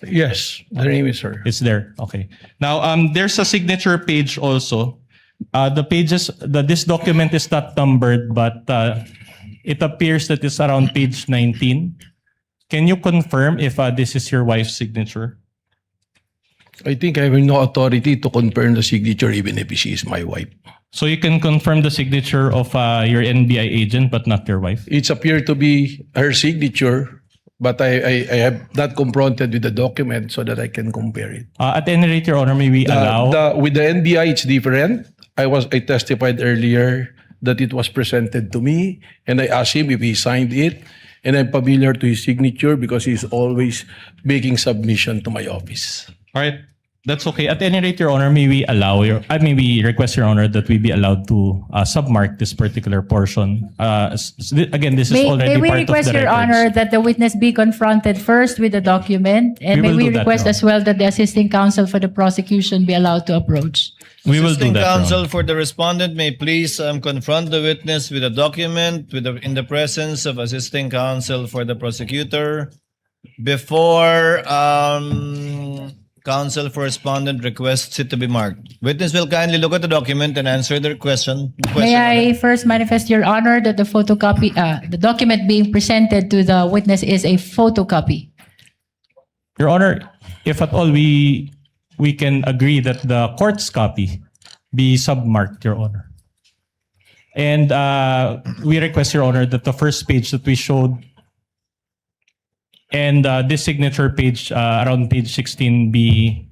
Yes, the name is sir. It's there. Okay. Now, there's a signature page also. This document is not numbered, but it appears that it's around page 19. Can you confirm if this is your wife's signature? I think I have no authority to confirm the signature even if she is my wife. So you can confirm the signature of your NBI agent, but not your wife? It's appeared to be her signature, but I have not confronted with the document so that I can compare it. At any rate, Your Honor, may we allow? With the NBI, it's different. I testified earlier that it was presented to me, and I asked him if he signed it, and I'm familiar to his signature because he's always making submission to my office. All right. That's okay. At any rate, Your Honor, may we request, Your Honor, that we be allowed to submark this particular portion. Again, this is already may we part of the request, Your records. Honor, that the witness be confronted first with the document, and We may will we do that, request Your as well that the assisting counsel for the prosecution be allowed to approach. We will do Assisting that, Your counsel Honor. for the respondent may please confront the witness with a document in the presence of assisting counsel for the prosecutor before counsel for respondent requests it to be marked. Witness will kindly look at the document and answer the question. May I first manifest, Your Honor, that the photocopy, the document being presented to the witness is a photocopy. Your Honor, if at all we can agree that the court's copy be submarked, Your Honor. And we request, Your Honor, that the first page that we showed and this signature page around page 16 be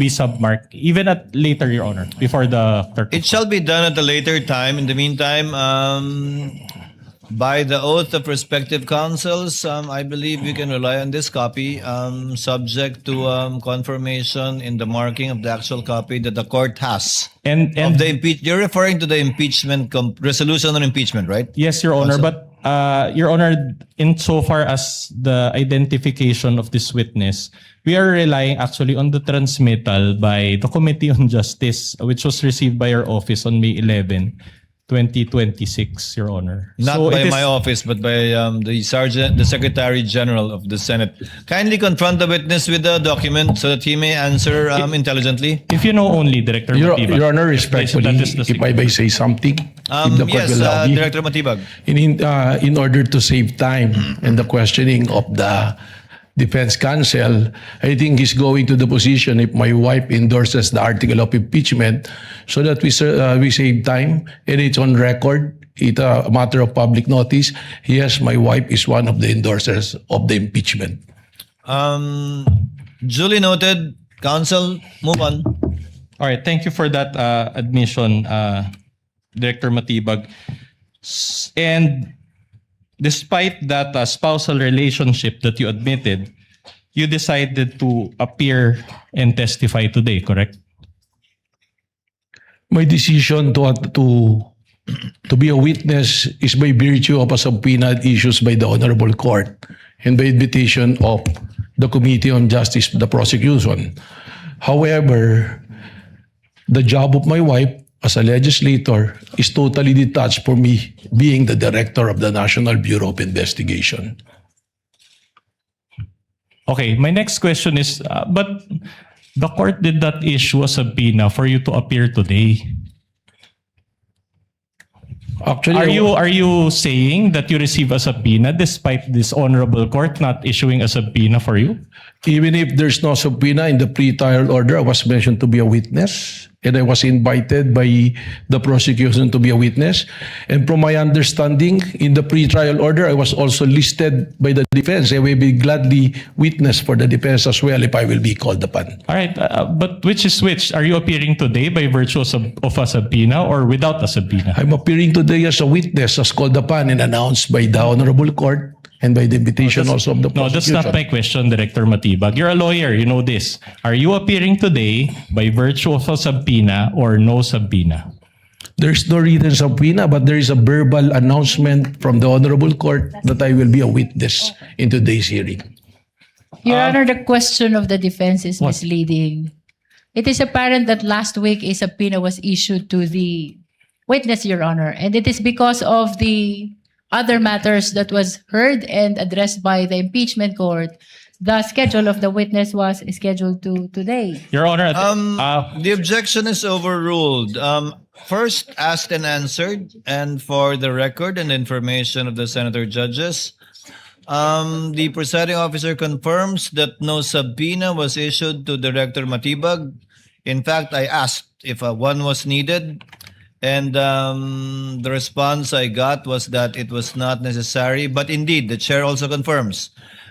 submarked, even at later, Your Honor, before the clerk. It shall be done at a later time. In the meantime, by the oath of respective counsels, I believe we can rely on this copy, subject to confirmation in the marking of the actual copy that the court has. And Of the you're referring to the impeachment resolution on impeachment, right? yes, Your Honor, but Your Honor, insofar as the identification of this witness, we are relying actually on the transmittal by the Committee on Justice, which was received by our office on May 11, 2026, Your Honor. Not So by it is- my office, but by the Secretary General of the Senate. Kindly confront the witness with the document so that he may answer intelligently. If you know only, Director Your Matibag. Honor, respectfully, That is the if I may say something, if the court Yes, will allow me. Director Matibag. In order to save time in the questioning of the defense counsel, I think he's going to the position if my wife endorses the article of impeachment so that we save time and it's on record. It's a matter of public notice. Yes, my wife is one of the endorsers of the impeachment. Duly noted. Counsel, move on. All right, thank you for that admission, Director Matibag. And despite that spousal relationship that you admitted, you decided to appear and testify today, correct? My decision to be a witness is by virtue of a subpoena issued by the Honorable Court and by invitation of the Committee on Justice, the prosecution. However, the job of my wife as a legislator is totally detached from me being the director of the National Bureau of Investigation. Okay, my next question is, but the court did not issue a subpoena for you to appear today. Actually, Are you saying that you receive a subpoena despite this honorable court not issuing a subpoena for you? even if there's no subpoena in the pre-trial order, I was mentioned to be a witness, and I was invited by the prosecution to be a witness. And from my understanding, in the pre-trial order, I was also listed by the defense. I will be gladly witness for the defense as well if I will be called upon. All right, but which is which? Are you appearing today by virtue of a subpoena or without a subpoena? I'm appearing today as a witness, as called upon and announced by the Honorable Court and by the invitation also of the No, that's prosecution. not my question, Director Matibag. You're a lawyer, you know this. Are you appearing today by virtue of a subpoena or no subpoena? There's no written subpoena, but there is a verbal announcement from the Honorable Court that I will be a witness in today's hearing. Your Honor, the question of the defense is What? misleading. It is apparent that last week a subpoena was issued to the witness, Your Honor, and it is because of the other matters that was heard and addressed by the impeachment court, the schedule of the witness was scheduled to today. Your Honor, The objection is overruled. First, asked and answered, and for the record and information of the senator judges, the presiding officer confirms that no subpoena was issued to Director Matibag. In fact, I asked if one was needed, and the response I got was that it was not necessary. But indeed, the chair also confirms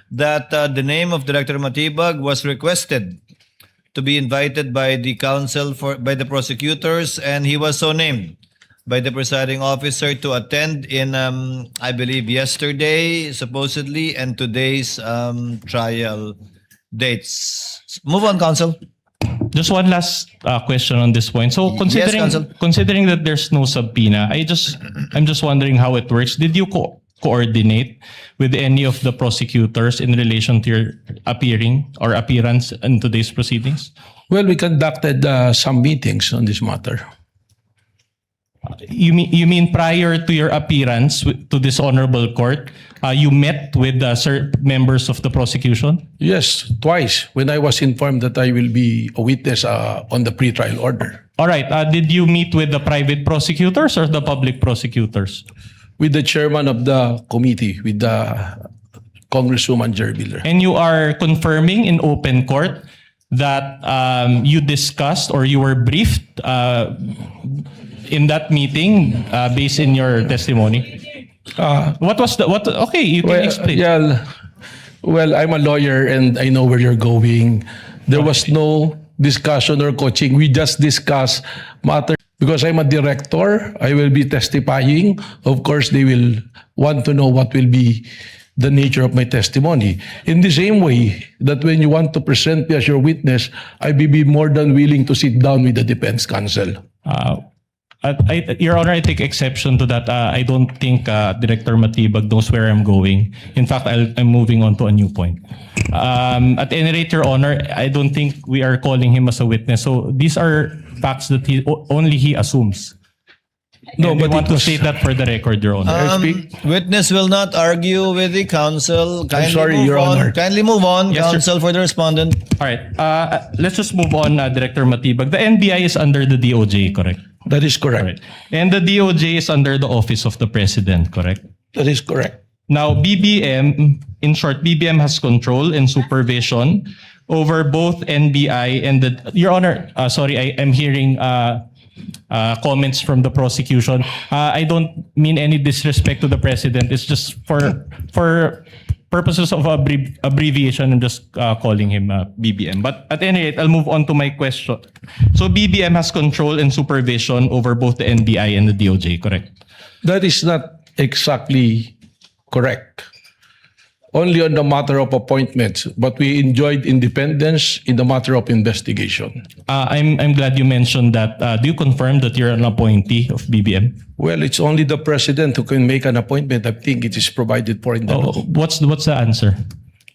that the name of Director Matibag was requested to be invited by the counsel by the prosecutors, and he was so named by the presiding officer to attend in, I believe, yesterday, supposedly, and today's trial dates. Move on, counsel. just one last question on this point. So counsel. considering that there's no subpoena, I'm just wondering how it works. Did you coordinate with any of the prosecutors in relation to your appearance in today's proceedings? Well, we conducted some meetings on this matter. You mean prior to your appearance to this honorable court, you met with members of the prosecution? Yes, twice when I was informed that I will be a witness on the pretrial order. All right. Did you meet with the private prosecutors or the public prosecutors? With the chairman of the committee, with the Congresswoman Jerviller. And you are confirming in open court that you discussed or you were briefed in that meeting based in your testimony? What was the what? Okay, you can explain. Well, I'm a lawyer and I know where you're going. There was no discussion or coaching. We just discussed matter. Because I'm a director, I will be testifying. Of course, they will want to know what will be the nature of my testimony. In the same way that when you want to present me as your witness, I will be more than willing to sit down with the defense counsel. Your Honor, I take exception to that. I don't think Director Matibag knows where I'm going. In fact, I'm moving on to a new point. At any rate, Your Honor, I don't think we are calling him as a witness. So these are facts that only he assumes. No, And we but want it to was- state that for the record, Your Honor. I speak? Witness will not argue with the counsel. Kindly sorry, move Your on. Honor. Kindly move on, Yes, sir. counsel, for the respondent. All right. Let's just move on, Director Matibag. The NBI is under the DOJ, correct? That is correct. All right. And the DOJ is under the Office of the President, correct? That is correct. Now, BBM, in short, BBM has control and supervision over both NBI and the... Your Honor, sorry, I'm hearing comments from the prosecution. I don't mean any disrespect to the President. It's just for purposes of abbreviation, I'm just calling him BBM. But at any rate, I'll move on to my question. So BBM has control and supervision over both the NBI and the DOJ, correct? That is not exactly correct. Only on the matter of appointments, but we enjoyed independence in the matter of investigation. I'm glad you mentioned that. Do you confirm that you're an appointee of BBM? Well, it's only the president who can make an appointment. I think it is provided for in the law. What's the answer?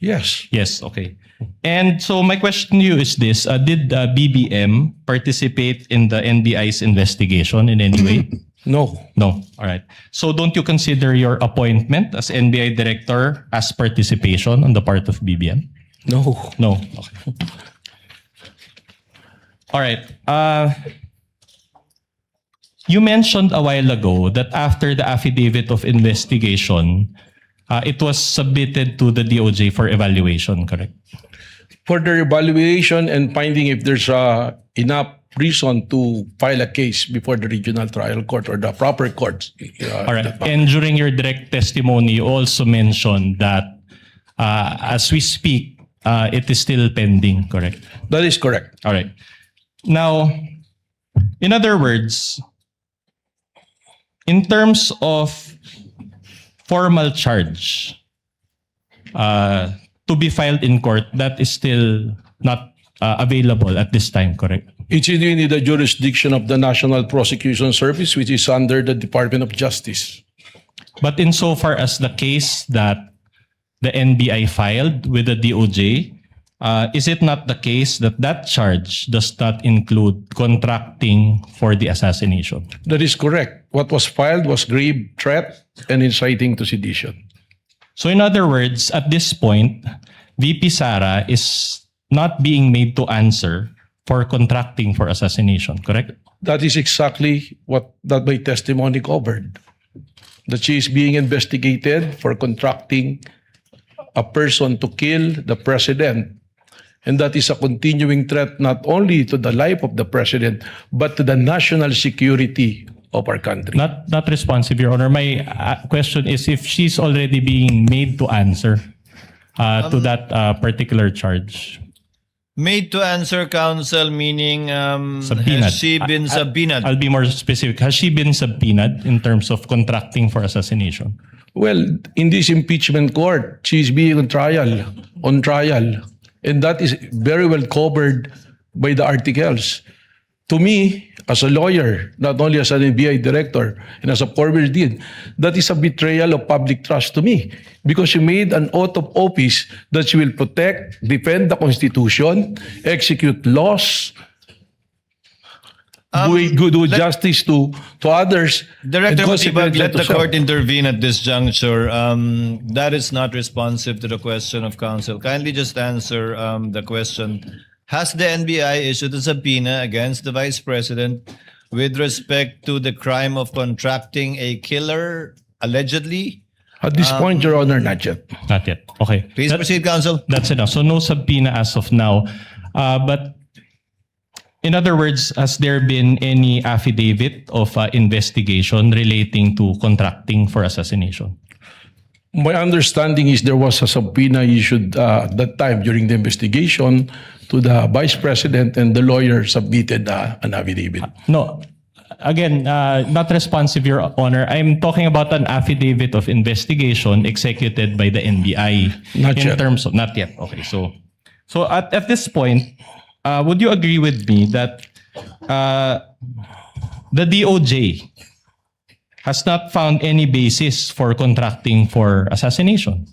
Yes. Yes, okay. And so my question to you is this. Did BBM participate in the NBI's investigation in any way? No. No. All right. So don't you consider your appointment as NBI director as participation on the part of BBM? No. No. Okay. All right. You mentioned a while ago that after the affidavit of investigation, it was submitted to the DOJ for evaluation, correct? For their evaluation and finding if there's enough reason to file a case before the regional trial court or the proper courts. All right. And during your direct testimony, you also mentioned that as we speak, it is still pending, correct? That is correct. All right. Now, in other words, in terms of formal charge to be filed in court, that is still not available at this time, correct? It's in the jurisdiction of the National Prosecution Service, which is under the Department of Justice. But insofar as the case that the NBI filed with the DOJ, is it not the case that that charge does not include contracting for the assassination? That is correct. What was filed was grave threat and inciting to sedition. So in other words, at this point, VP Sara is not being made to answer for contracting for assassination, correct? That is exactly what that my testimony covered. That she is being investigated for contracting a person to kill the president. And that is a continuing threat not only to the life of the president, but to the national security of our country. Not responsive, Your Honor. My question is if she's already being made to answer to that particular charge. Made to answer, counsel, meaning Subpoenaed. has she been subpoenaed? I'll be more specific. Has she been subpoenaed in terms of contracting for assassination? Well, in this impeachment court, she is being on trial. And that is very well covered by the articles. To me, as a lawyer, not only as an NBI director and as a former dean, that is a betrayal of public trust to me because she made an oath of office that she will protect, defend the Constitution, execute laws, do justice to others. Director and Matibag, consequently let to the self. court intervene at this juncture. That is not responsive to the question of counsel. Kindly just answer the question. Has the NBI issued a subpoena against the Vice President with respect to the crime of contracting a killer, allegedly? At this point, Your Honor, not yet. Not yet. Okay. Please proceed, counsel. That's enough. So no subpoena as of now. But in other words, has there been any affidavit of investigation relating to contracting for assassination? My understanding is there was a subpoena issued at that time during the investigation to the Vice President, and the lawyer submitted an affidavit. No. Again, not responsive, Your Honor. I'm talking about an affidavit of investigation executed by the NBI. Not in yet. terms of not yet. Okay, so at this point, would you agree with me that the DOJ has not found any basis for contracting for assassination?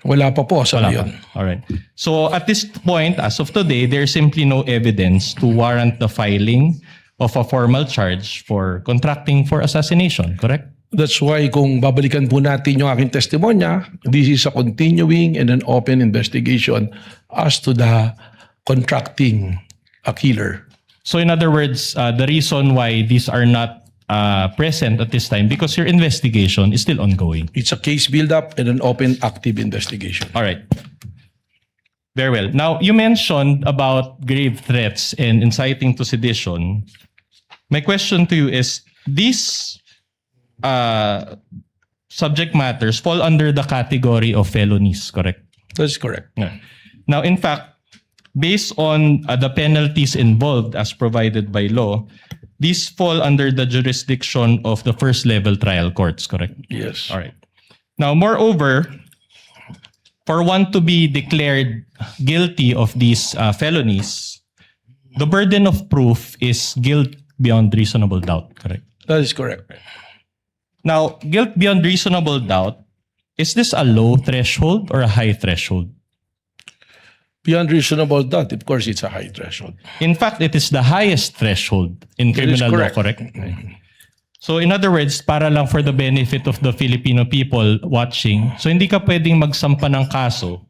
Wala pa po, sabi yun. All right. So at this point, as of today, there's simply no evidence to warrant the filing of a formal charge for contracting for assassination, correct? That's why kung babalikan po natin yung aking testimonya, this is a continuing and an open investigation as to the contracting a killer. So in other words, the reason why these are not present at this time because your investigation is still ongoing. It's a case build-up and an open, active investigation. All right. Very well. Now, you mentioned about grave threats and inciting to sedition. My question to you is, these subject matters fall under the category of felonies, correct? That's correct. Yeah. Now, in fact, based on the penalties involved as provided by law, these fall under the jurisdiction of the first level trial courts, correct? Yes. All right. Now, moreover, for one to be declared guilty of these felonies, the burden of proof is guilt beyond reasonable doubt, correct? That is correct. Now, guilt beyond reasonable doubt, is this a low threshold or a high threshold? Beyond reasonable doubt, of course, it's a high threshold. In fact, it is the highest threshold in That is criminal law, correct. correct? So in other words, para lang for the benefit of the Filipino people watching, so hindi ka pwedeng magsampa ng kaso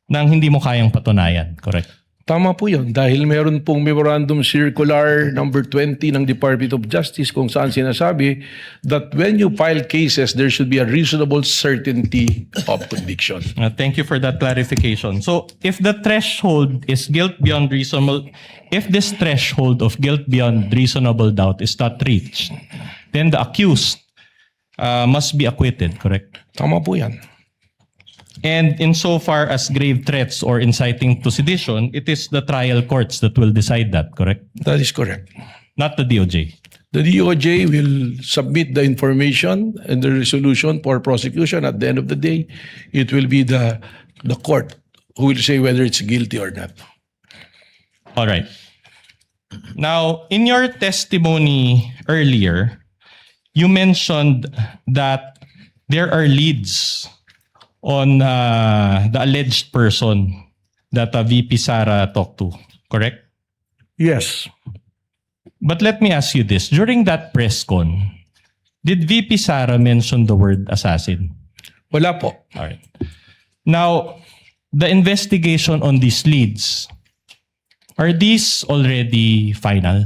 nang hindi mo kayang patunayan, correct? Tama po yun. Dahil meron pong Memorandum Circular number 20 ng Department of Justice kung saan sinasabi that when you file cases, there should be a reasonable certainty of conviction. Thank you for that clarification. So if the threshold is guilt beyond reasonable, if this threshold of guilt beyond reasonable doubt is not reached, then the accused must be acquitted, correct? Tama po yan. And insofar as grave threats or inciting to sedition, it is the trial courts that will decide that, correct? That is correct. Not the DOJ. The DOJ will submit the information and the resolution for prosecution. At the end of the day, it will be the court who will say whether it's guilty or not. All right. Now, in your testimony earlier, you mentioned that there are leads on the alleged person that VP Sara talked to, correct? Yes. But let me ask you this. During that press con, did VP Sara mention the word assassin? Wala po. All right. Now, the investigation on these leads, are these already final?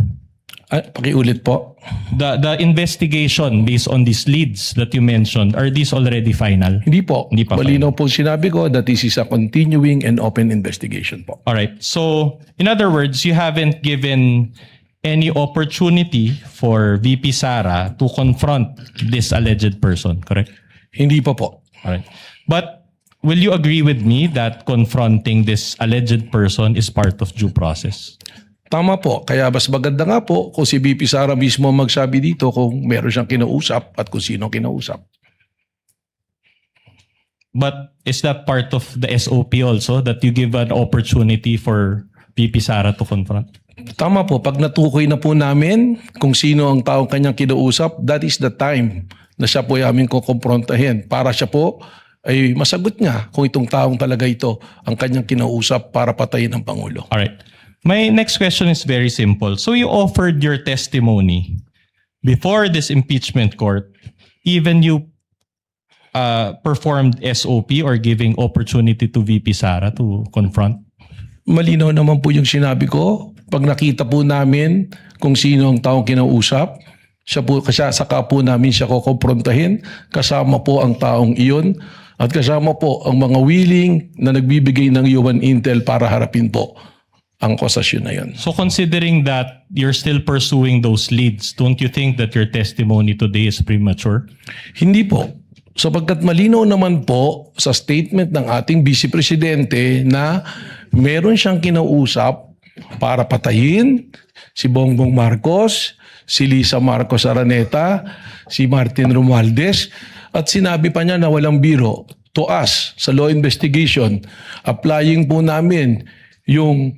Pakiulit po. The investigation based on these leads that you mentioned, are these already final? Hindi po. Hindi pa Malinaw po sinabi ko that this is a continuing and open investigation po. All right. So, in other words, you haven't given any opportunity for VP Sara to confront this alleged person, correct? Hindi pa po. All right. But will you agree with me that confronting this alleged person is part of due process? Tama po. Kaya mas maganda nga po kung si VP Sara mismo magsabi dito kung meron siyang kinausap at kung sino kinausap. But is that part of the SOP also, that you give an opportunity for VP Sara to confront? Tama po. Pag natukoy na po namin kung sino ang taong kanyang kinausap, that is the time na siya po ay aming kukomprontahin para siya po ay masagot niya kung itong taong talaga ito ang kanyang kinausap para patayin ang Pangulo. All right. My next question is very simple. So you offered your testimony before this impeachment court, even you performed SOP or giving opportunity to VP Sara to confront? Malinaw naman po yung sinabi ko. Pag nakita po namin kung sino ang taong kinausap, saka po namin siya kukomprontahin, kasama po ang taong iyon at kasama po ang mga willing na nagbibigay ng UN Intel para harapin po ang akusasyon na yun. So considering that you're still pursuing those leads, don't you think that your testimony today is premature? Hindi po. Sapagkat malinaw naman po sa statement ng ating Vice Presidente na meron siyang kinausap para patayin si Bongbong Marcos, si Lisa Marcos Araneta, si Martin Romualdez, at sinabi pa niya na walang biro to us sa law investigation. Applying po namin yung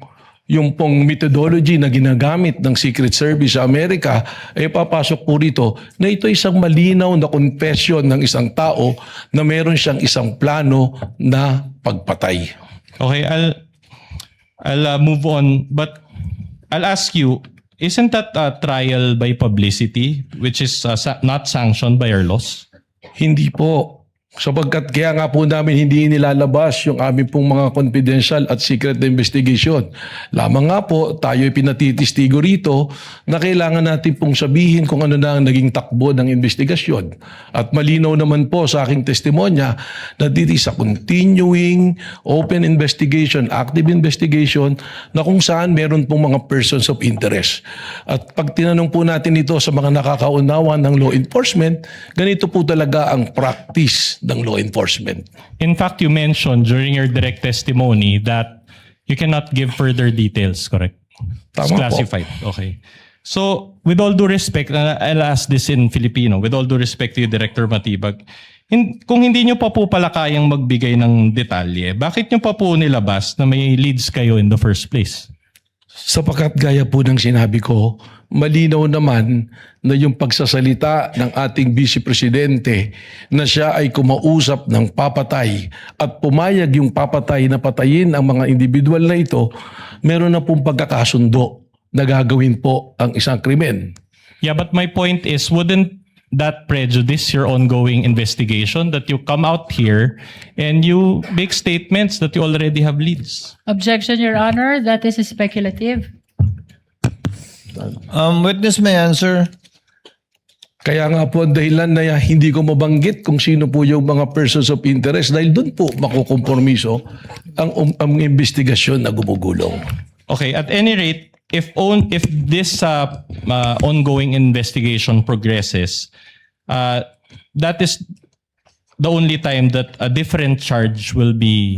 pong methodology na ginagamit ng Secret Service sa Amerika, ay papasok po rito na ito isang malinaw na confession ng isang tao na meron siyang isang plano na pagpatay. Okay, I'll move on, but I'll ask you, isn't that a trial by publicity which is not sanctioned by our laws? Hindi po. Sapagkat kaya nga po namin hindi nilalabas yung aming pong mga confidential at secret na investigation. Lamang nga po, tayo ay pinatitistigo rito na kailangan natin pong sabihin kung ano na ang naging takbo ng investigasyon. At malinaw naman po sa aking testimonya na dito sa continuing open investigation, active investigation, na kung saan meron pong mga persons of interest. At pag tinanong po natin ito sa mga nakakaunawa ng law enforcement, ganito po talaga ang practice ng law enforcement. In fact, you mentioned during your direct testimony that you cannot give further details, correct? It's Tama po. classified. Okay. So, with all due respect, I'll ask this in Filipino, with all due respect to you, Director Matibag, kung hindi nyo pa po pala kayang magbigay ng detalye, bakit nyo pa po nilabas na may leads kayo in the first place? Sapagkat gaya po ng sinabi ko, malinaw naman na yung pagsasalita ng ating Vice Presidente na siya ay kumausap ng papatay at pumayag yung papatay na patayin ang mga individual na ito, meron na pong pagkakasundo na gagawin po ang isang krimen. Yeah, but my point is, wouldn't that prejudice your ongoing investigation that you come out here and you make statements that you already have leads? Objection, Your Honor. That is speculative. Witness may answer. Kaya nga po ang dahilan na hindi ko mabanggit kung sino po yung mga persons of interest dahil doon po makukompromiso ang investigasyon na gumugulong. Okay, at any rate, if this ongoing investigation progresses, that is the only time that a different charge will be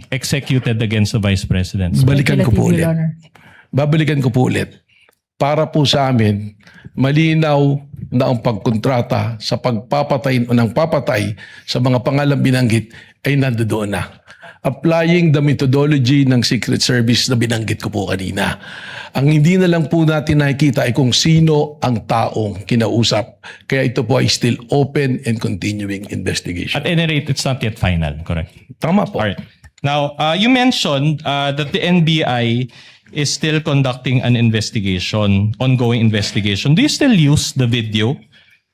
executed against the Vice President. Balikan ko po Speculative, ulit. Your Honor. Babalikan ko po ulit. Para po sa amin, malinaw na ang pagkontrata sa pagpapatay o ng papatay sa mga pangalang binanggit ay nandoon na. applying the methodology ng Secret Service na binanggit ko po kanina. Ang hindi na lang po natin nakikita ay kung sino ang taong kinausap. Kaya ito po ay still open and continuing investigation. At any rate, it's not yet final, correct? Tama po. All right. Now, you mentioned that the NBI is still conducting an investigation, ongoing investigation. Do you still use the video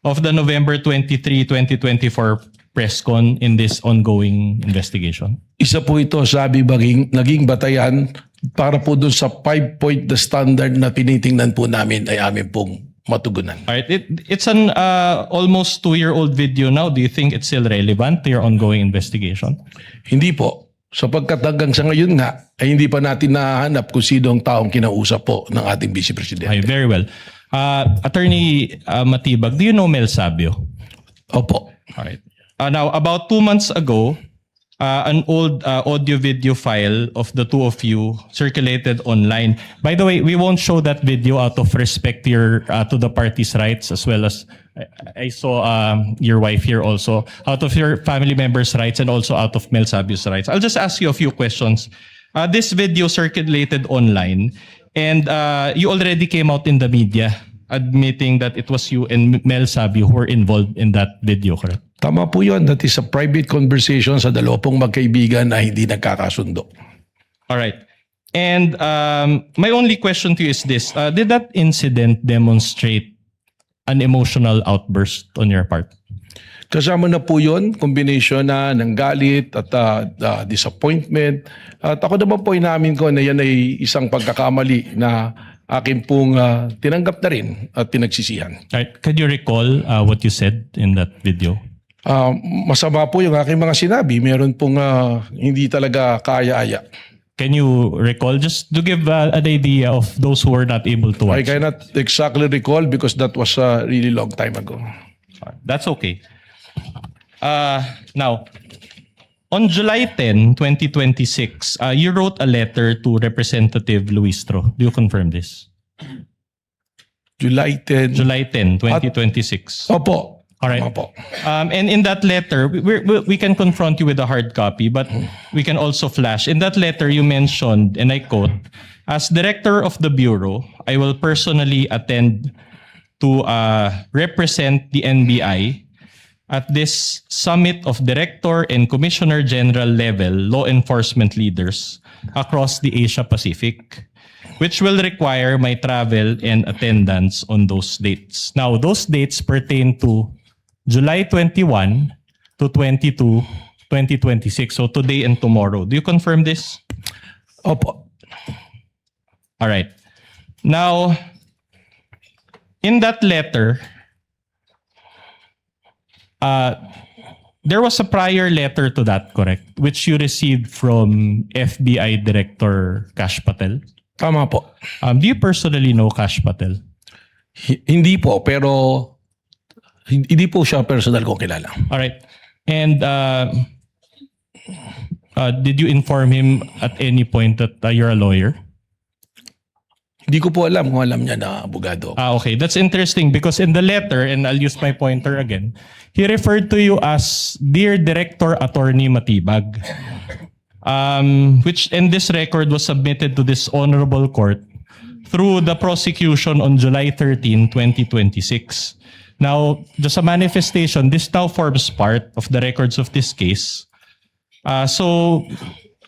of the November 23, 2024 press con in this ongoing investigation? Isa po ito, sabi naging batayan para po dun sa 5-point the standard na tinitingnan po namin ay amin pong matugunan. All right. It's an almost 2-year-old video now. Do you think it's still relevant to your ongoing investigation? Hindi po. Sapagkat hanggang sa ngayon nga, ay hindi pa natin nahanap kung sino ang taong kinausap po ng ating Vice Presidente. Okay, very well. Attorney Matibag, do you know Mel Sabio? Opo. All right. Now, about 2 months ago, an old audio-video file of the two of you circulated online. By the way, we won't show that video out of respect to your to the party's rights, as well as I saw your wife here also, out of your family members' rights and also out of Mel Sabio's rights. I'll just ask you a few questions. This video circulated online, and you already came out in the media admitting that it was you and Mel Sabio who were involved in that video, correct? Tama po yun. That is a private conversation sa dalawa pong magkaibigan na hindi nagkakasundo. All right. And my only question to you is this. Did that incident demonstrate an emotional outburst on your part? Kasama na po yun, combination na ng galit at disappointment. At ako naman po inamin ko na yan ay isang pagkakamali na akin pong tinanggap na rin at pinagsisihan. All right. Could you recall what you said in that video? Masama po yung aking mga sinabi. Meron pong hindi talaga kaya-aya. Can you recall, just to give an idea of those who were not able to I watch? cannot exactly recall because that was a really long time ago. That's okay. Now, on July 10, 2026, you wrote a letter to Representative Luistro. Do you confirm this? July 10. July 10, 2026. Opo. All right. Opo. And in that letter, we can confront you with a hard copy, but we can also flash. In that letter, you mentioned, and I quote, "As director of the Bureau, I will personally attend to represent the NBI at this summit of director and commissioner general level law enforcement leaders across the Asia Pacific, which will require my travel and attendance on those dates." Now, those dates pertain to July 21 to 22, 2026. So today and tomorrow. Do you confirm this? Opo. All right. Now, in that letter, there was a prior letter to that, correct? Which you received from FBI Director Kash Patel. Tama po. Do you personally know Kash Patel? Hindi po, pero hindi po siya personal kong kilala. All right. And did you inform him at any point that you're a lawyer? Hindi ko po alam kung alam niya na abogado. Okay. That's interesting because in the letter, and I'll use my pointer again, he referred to you as Dear Director Attorney Matibag, which in this record was submitted to this honorable court through the prosecution on July 13, 2026. Now, just a manifestation, this now forms part of the records of this case. So,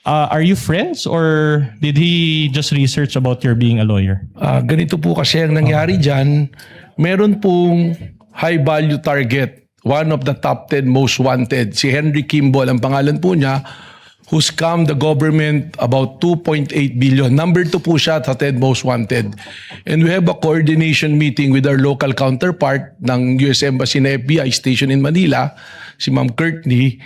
are you friends or did he just research about your being a lawyer? Ganito po kasi ang nangyari dyan. Meron pong high value target. One of the top 10 most wanted. Si Henry Kimball, ang pangalan po niya, who scammed the government about 2.8 billion. Number 2 po siya sa 10 most wanted. And we have a coordination meeting with our local counterpart ng US Embassy na FBI station in Manila, si Ma'am Courtney,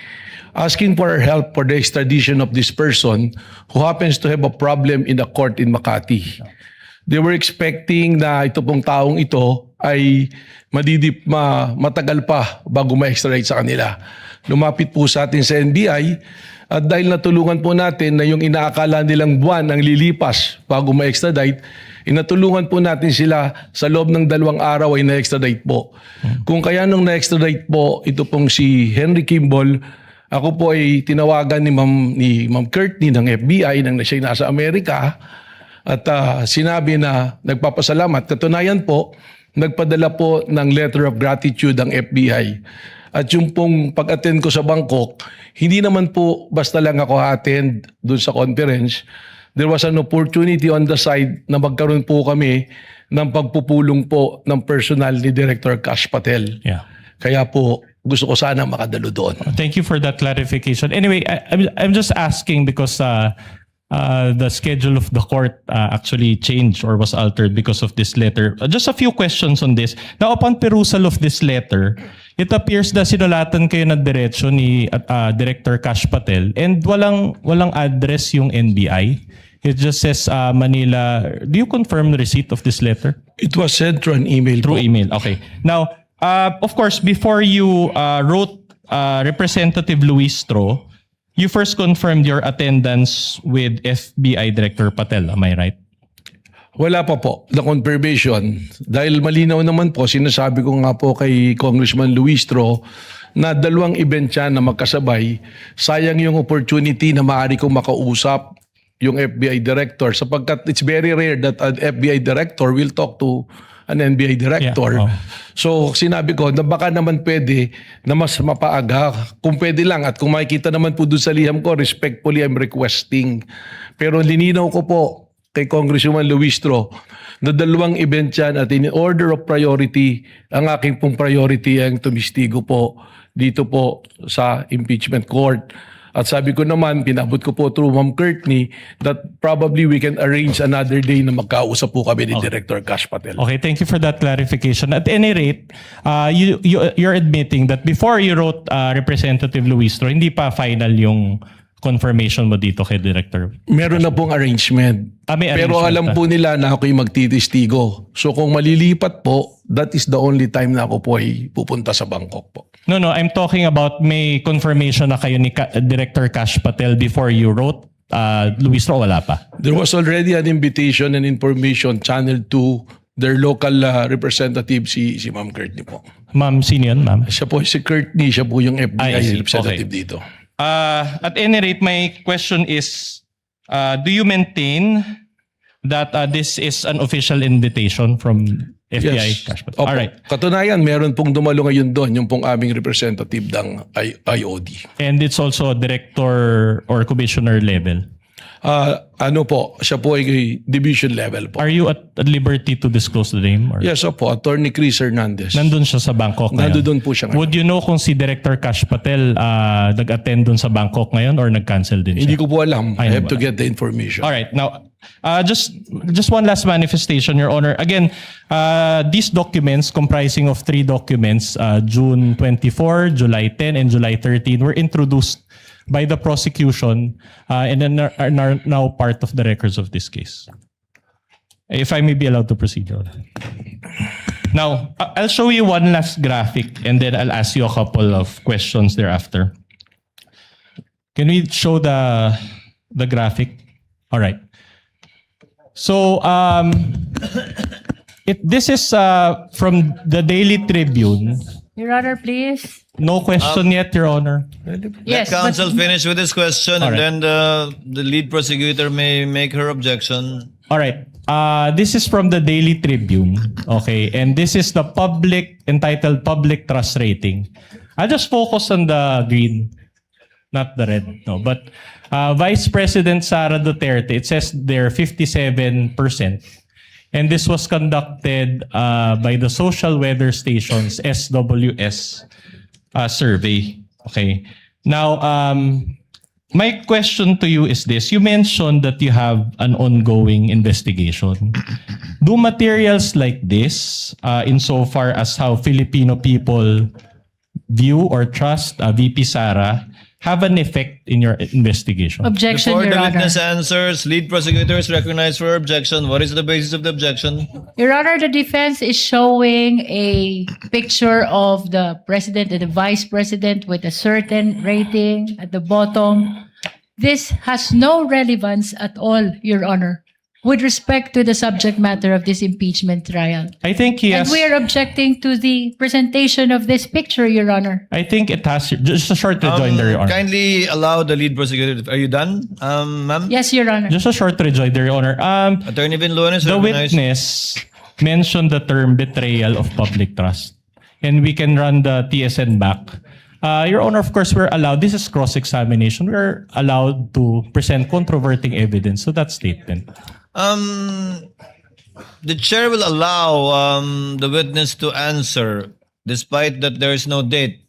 asking for our help for the extradition of this person who happens to have a problem in the court in Makati. They were expecting na ito pong taong ito ay matagal pa bago ma-extradite sa kanila. Lumapit po sa atin sa NBI at dahil natulungan po natin na yung inaakala nilang buwan ang lilipas bago ma-extradite, inatulungan po natin sila sa loob ng 2 araw ay na-extradite po. Kung kaya nung na-extradite po, ito pong si Henry Kimball Ako po ay tinawagan ni Ma'am Courtney ng FBI nang siya nasa Amerika at sinabi na nagpapasalamat. Katunayan po, nagpadala po ng letter of gratitude ang FBI. At yung pong pag-attend ko sa Bangkok, hindi naman po basta lang ako attend doon sa conference. There was an opportunity on the side na magkaroon po kami ng pagpupulong po ng personal ni Director Kash Patel. Yeah. Kaya po gusto ko sana makadalo doon. Thank you for that clarification. Anyway, I'm just asking because the schedule of the court actually changed or was altered because of this letter. Just a few questions on this. Now, upon perusal of this letter, it appears na sinulatan kayo na diretsyo ni Director Kash Patel and walang address yung NBI. It just says Manila. Do you confirm the receipt of this letter? It was sent through an email. Through po. email. Okay. Now, of course, before you wrote Representative Luis Tro, you first confirmed your attendance with FBI Director Patel. Am I right? Wala pa po, the confirmation. Dahil malinaw naman po, sinasabi ko nga po kay Congressman Luis Tro na 2 event siya na magkasabay. Sayang yung opportunity na maaari kong makausap yung FBI director sapagkat it's very rare that an FBI director will talk to an NBI director. Yeah, oh. So sinabi ko na baka naman pwede na mas mapaaga kung pwede lang at kung makikita naman po doon sa liham ko, respectfully I'm requesting. Pero lininaw ko po kay Congressman Luis Tro na 2 event yan at in order of priority, ang aking pong priority ang tumistigo po dito po sa impeachment court. At sabi ko naman, pinabot ko po through Ma'am Courtney that probably we can arrange another day na magkausap po kami ni Director Kash Patel. Okay, thank you for that clarification. At any rate, you're admitting that before you wrote Representative Luis Tro, hindi pa final yung confirmation mo dito kay Director. Meron na pong arrangement. May Pero arrangement alam na. po nila na ako'y magtitistigo. So kung malilipat po, that is the only time na ako po ay pupunta sa Bangkok po. No, I'm talking about may confirmation na kayo ni Director Kash Patel before you wrote Luis Tro, wala pa. There was already an invitation and information channeled to their local representative, si Ma'am Courtney po. Ma'am, sino yun, ma'am? Siya po si Courtney, siya po yung I FBI see. representative Okay. dito. At any rate, my question is, do you maintain that this is an official invitation from FBI? Kash Patel? Opo. All right. Katunayan, meron pong dumalo ngayon doon, yung pong aming representative ng IOD. And it's also director or commissioner level. Ano po, siya po ay division level po. Are you at liberty to disclose the name? Or? Yes, opo, Attorney Chris Hernandez. Nandun siya sa Bangkok ngayon? Nandun po siya ngayon. Would you know kung si Director Kash Patel nag-attend dun sa Bangkok ngayon or nag-cancel din siya? Hindi ko po alam. I Ay, have hindi to mo get the information. All right. Now, just one last manifestation, Your Honor. Again, these documents comprising of 3 documents, June 24, July 10, and July 13, were introduced by the prosecution and then are now part of the records of this case. If I may be allowed to proceed, Your Honor. Now, I'll show you one last graphic and then I'll ask you a couple of questions thereafter. Can we show the graphic? All right. So, this is from the Daily Tribune. Your Honor, please. No question yet, Your Honor. Yes, Let counsel but finish with his question All and right. then the lead prosecutor may make her objection. All right. This is from the Daily Tribune. Okay. And this is the entitled Public Trust Rating. I'll just focus on the green, not the red. No, but Vice President Sara Duterte, it says they're 57%. And this was conducted by the Social Weather Station's SWS survey. Okay. Now, my question to you is this. You mentioned that you have an ongoing investigation. Do materials like this, insofar as how Filipino people view or trust VP Sara, have an effect in your investigation? objection, Before Your the Honor. witness answers, lead prosecutor is recognized for objection. What is the basis of the objection? Your Honor, the defense is showing a picture of the president and the vice president with a certain rating at the bottom. This has no relevance at all, Your Honor. with respect to the subject matter of this impeachment trial. I think he And has. we are objecting to the presentation of this picture, Your Honor. I think it has just a short rejoinder, Your Honor. Kindly allow the lead prosecutor. Are you done, ma'am? Yes, Your Honor. Just a short rejoinder, Your Honor. Attorney Vinlones, The recognized. witness mentioned the term betrayal of public trust. And we can run the TSN back. Your Honor, of course, we're allowed, this is cross-examination, we're allowed to present controverting evidence to that statement. The chair will allow the witness to answer despite that there is no date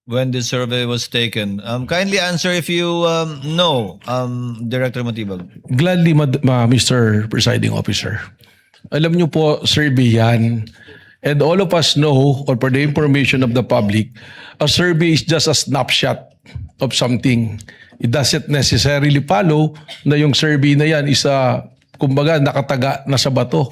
when the survey was taken. Kindly answer if you know, Director Matibag. Gladly, Mr. Presiding Officer. Alam niyo po, survey yan. And all of us know, or for the information of the public, a survey is just a snapshot of something. It doesn't necessarily follow na yung survey na yan is kumbaga nakataga na sa bato.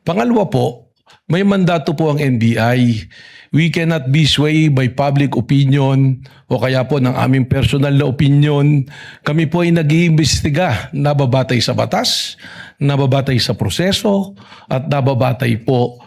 Pangalawa po, may mandato po ang NBI. We cannot be swayed by public opinion o kaya po ng aming personal na opinion. Kami po ay nag-iimbestiga, nababatay sa batas, nababatay sa proseso, at nababatay po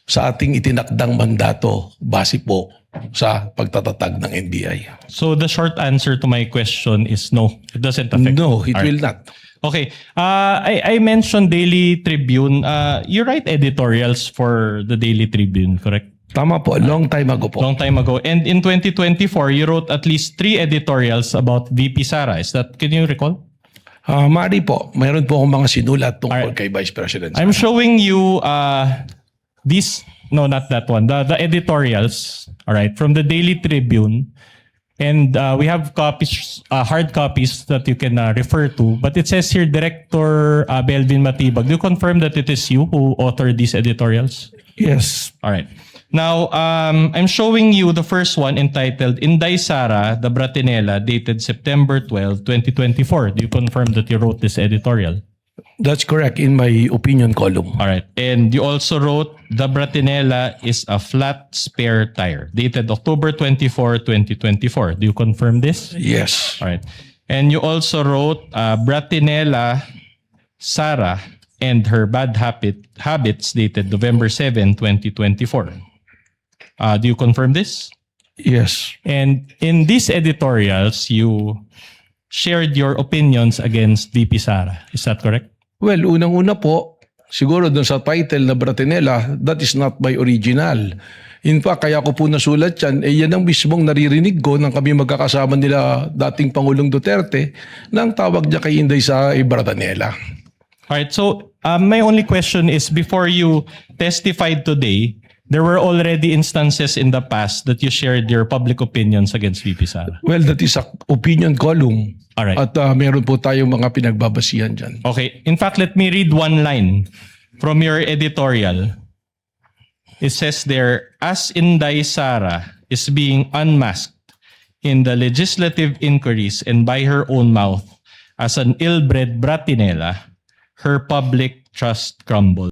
sa ating itinakdang mandato base po sa pagtatatag ng NBI. So the short answer to my question is no, it doesn't affect. No, it All right. will not. Okay. I mentioned Daily Tribune. You write editorials for the Daily Tribune, correct? Tama po, long time ago po. Long time ago. And in 2024, you wrote at least 3 editorials about VP Sara. Can you recall? Mari po, mayroon po akong mga sinulat tungkol Alright. kay Vice President. I'm showing you not that one. The editorials, all right, from the Daily Tribune. And we have copies, hard copies that you can refer to. But it says here, Director Belvin Matibag. Do you confirm that it is you who authored these editorials? Yes. All right. Now, I'm showing you the first one entitled Inday Sara, the Bratinela, dated September 12, 2024. Do you confirm that you wrote this editorial? That's correct in my opinion column. All right. And you also wrote, the Bratinela is a flat spare tire, dated October 24, 2024. Do you confirm this? Yes. All right. And you also wrote, Bratinela Sara and her bad habits, dated November 7, 2024. Do you confirm this? Yes. And in these editorials, you shared your opinions against VP Sara. Is that correct? Well, unang-una po, siguro dun sa title na Bratinela, that is not my original. In fact, kaya ko po nasulat yan, yan ang mismong naririnig ko nang kami magkakasama nila dating Pangulong Duterte nang tawag niya kay Inday Sara ay Bratinela. Alright, so my only question is, before you testified today, there were already instances in the past that you shared your public opinions against VP Sara. Well, that is a opinion column. Alright. At meron po tayong mga pinagbabasihan dyan. Okay, in fact, let me read one line from your editorial. It says there, as Inday Sara is being unmasked in the legislative inquiries and by her own mouth as an ill-bred Bratinela, her public trust crumbled.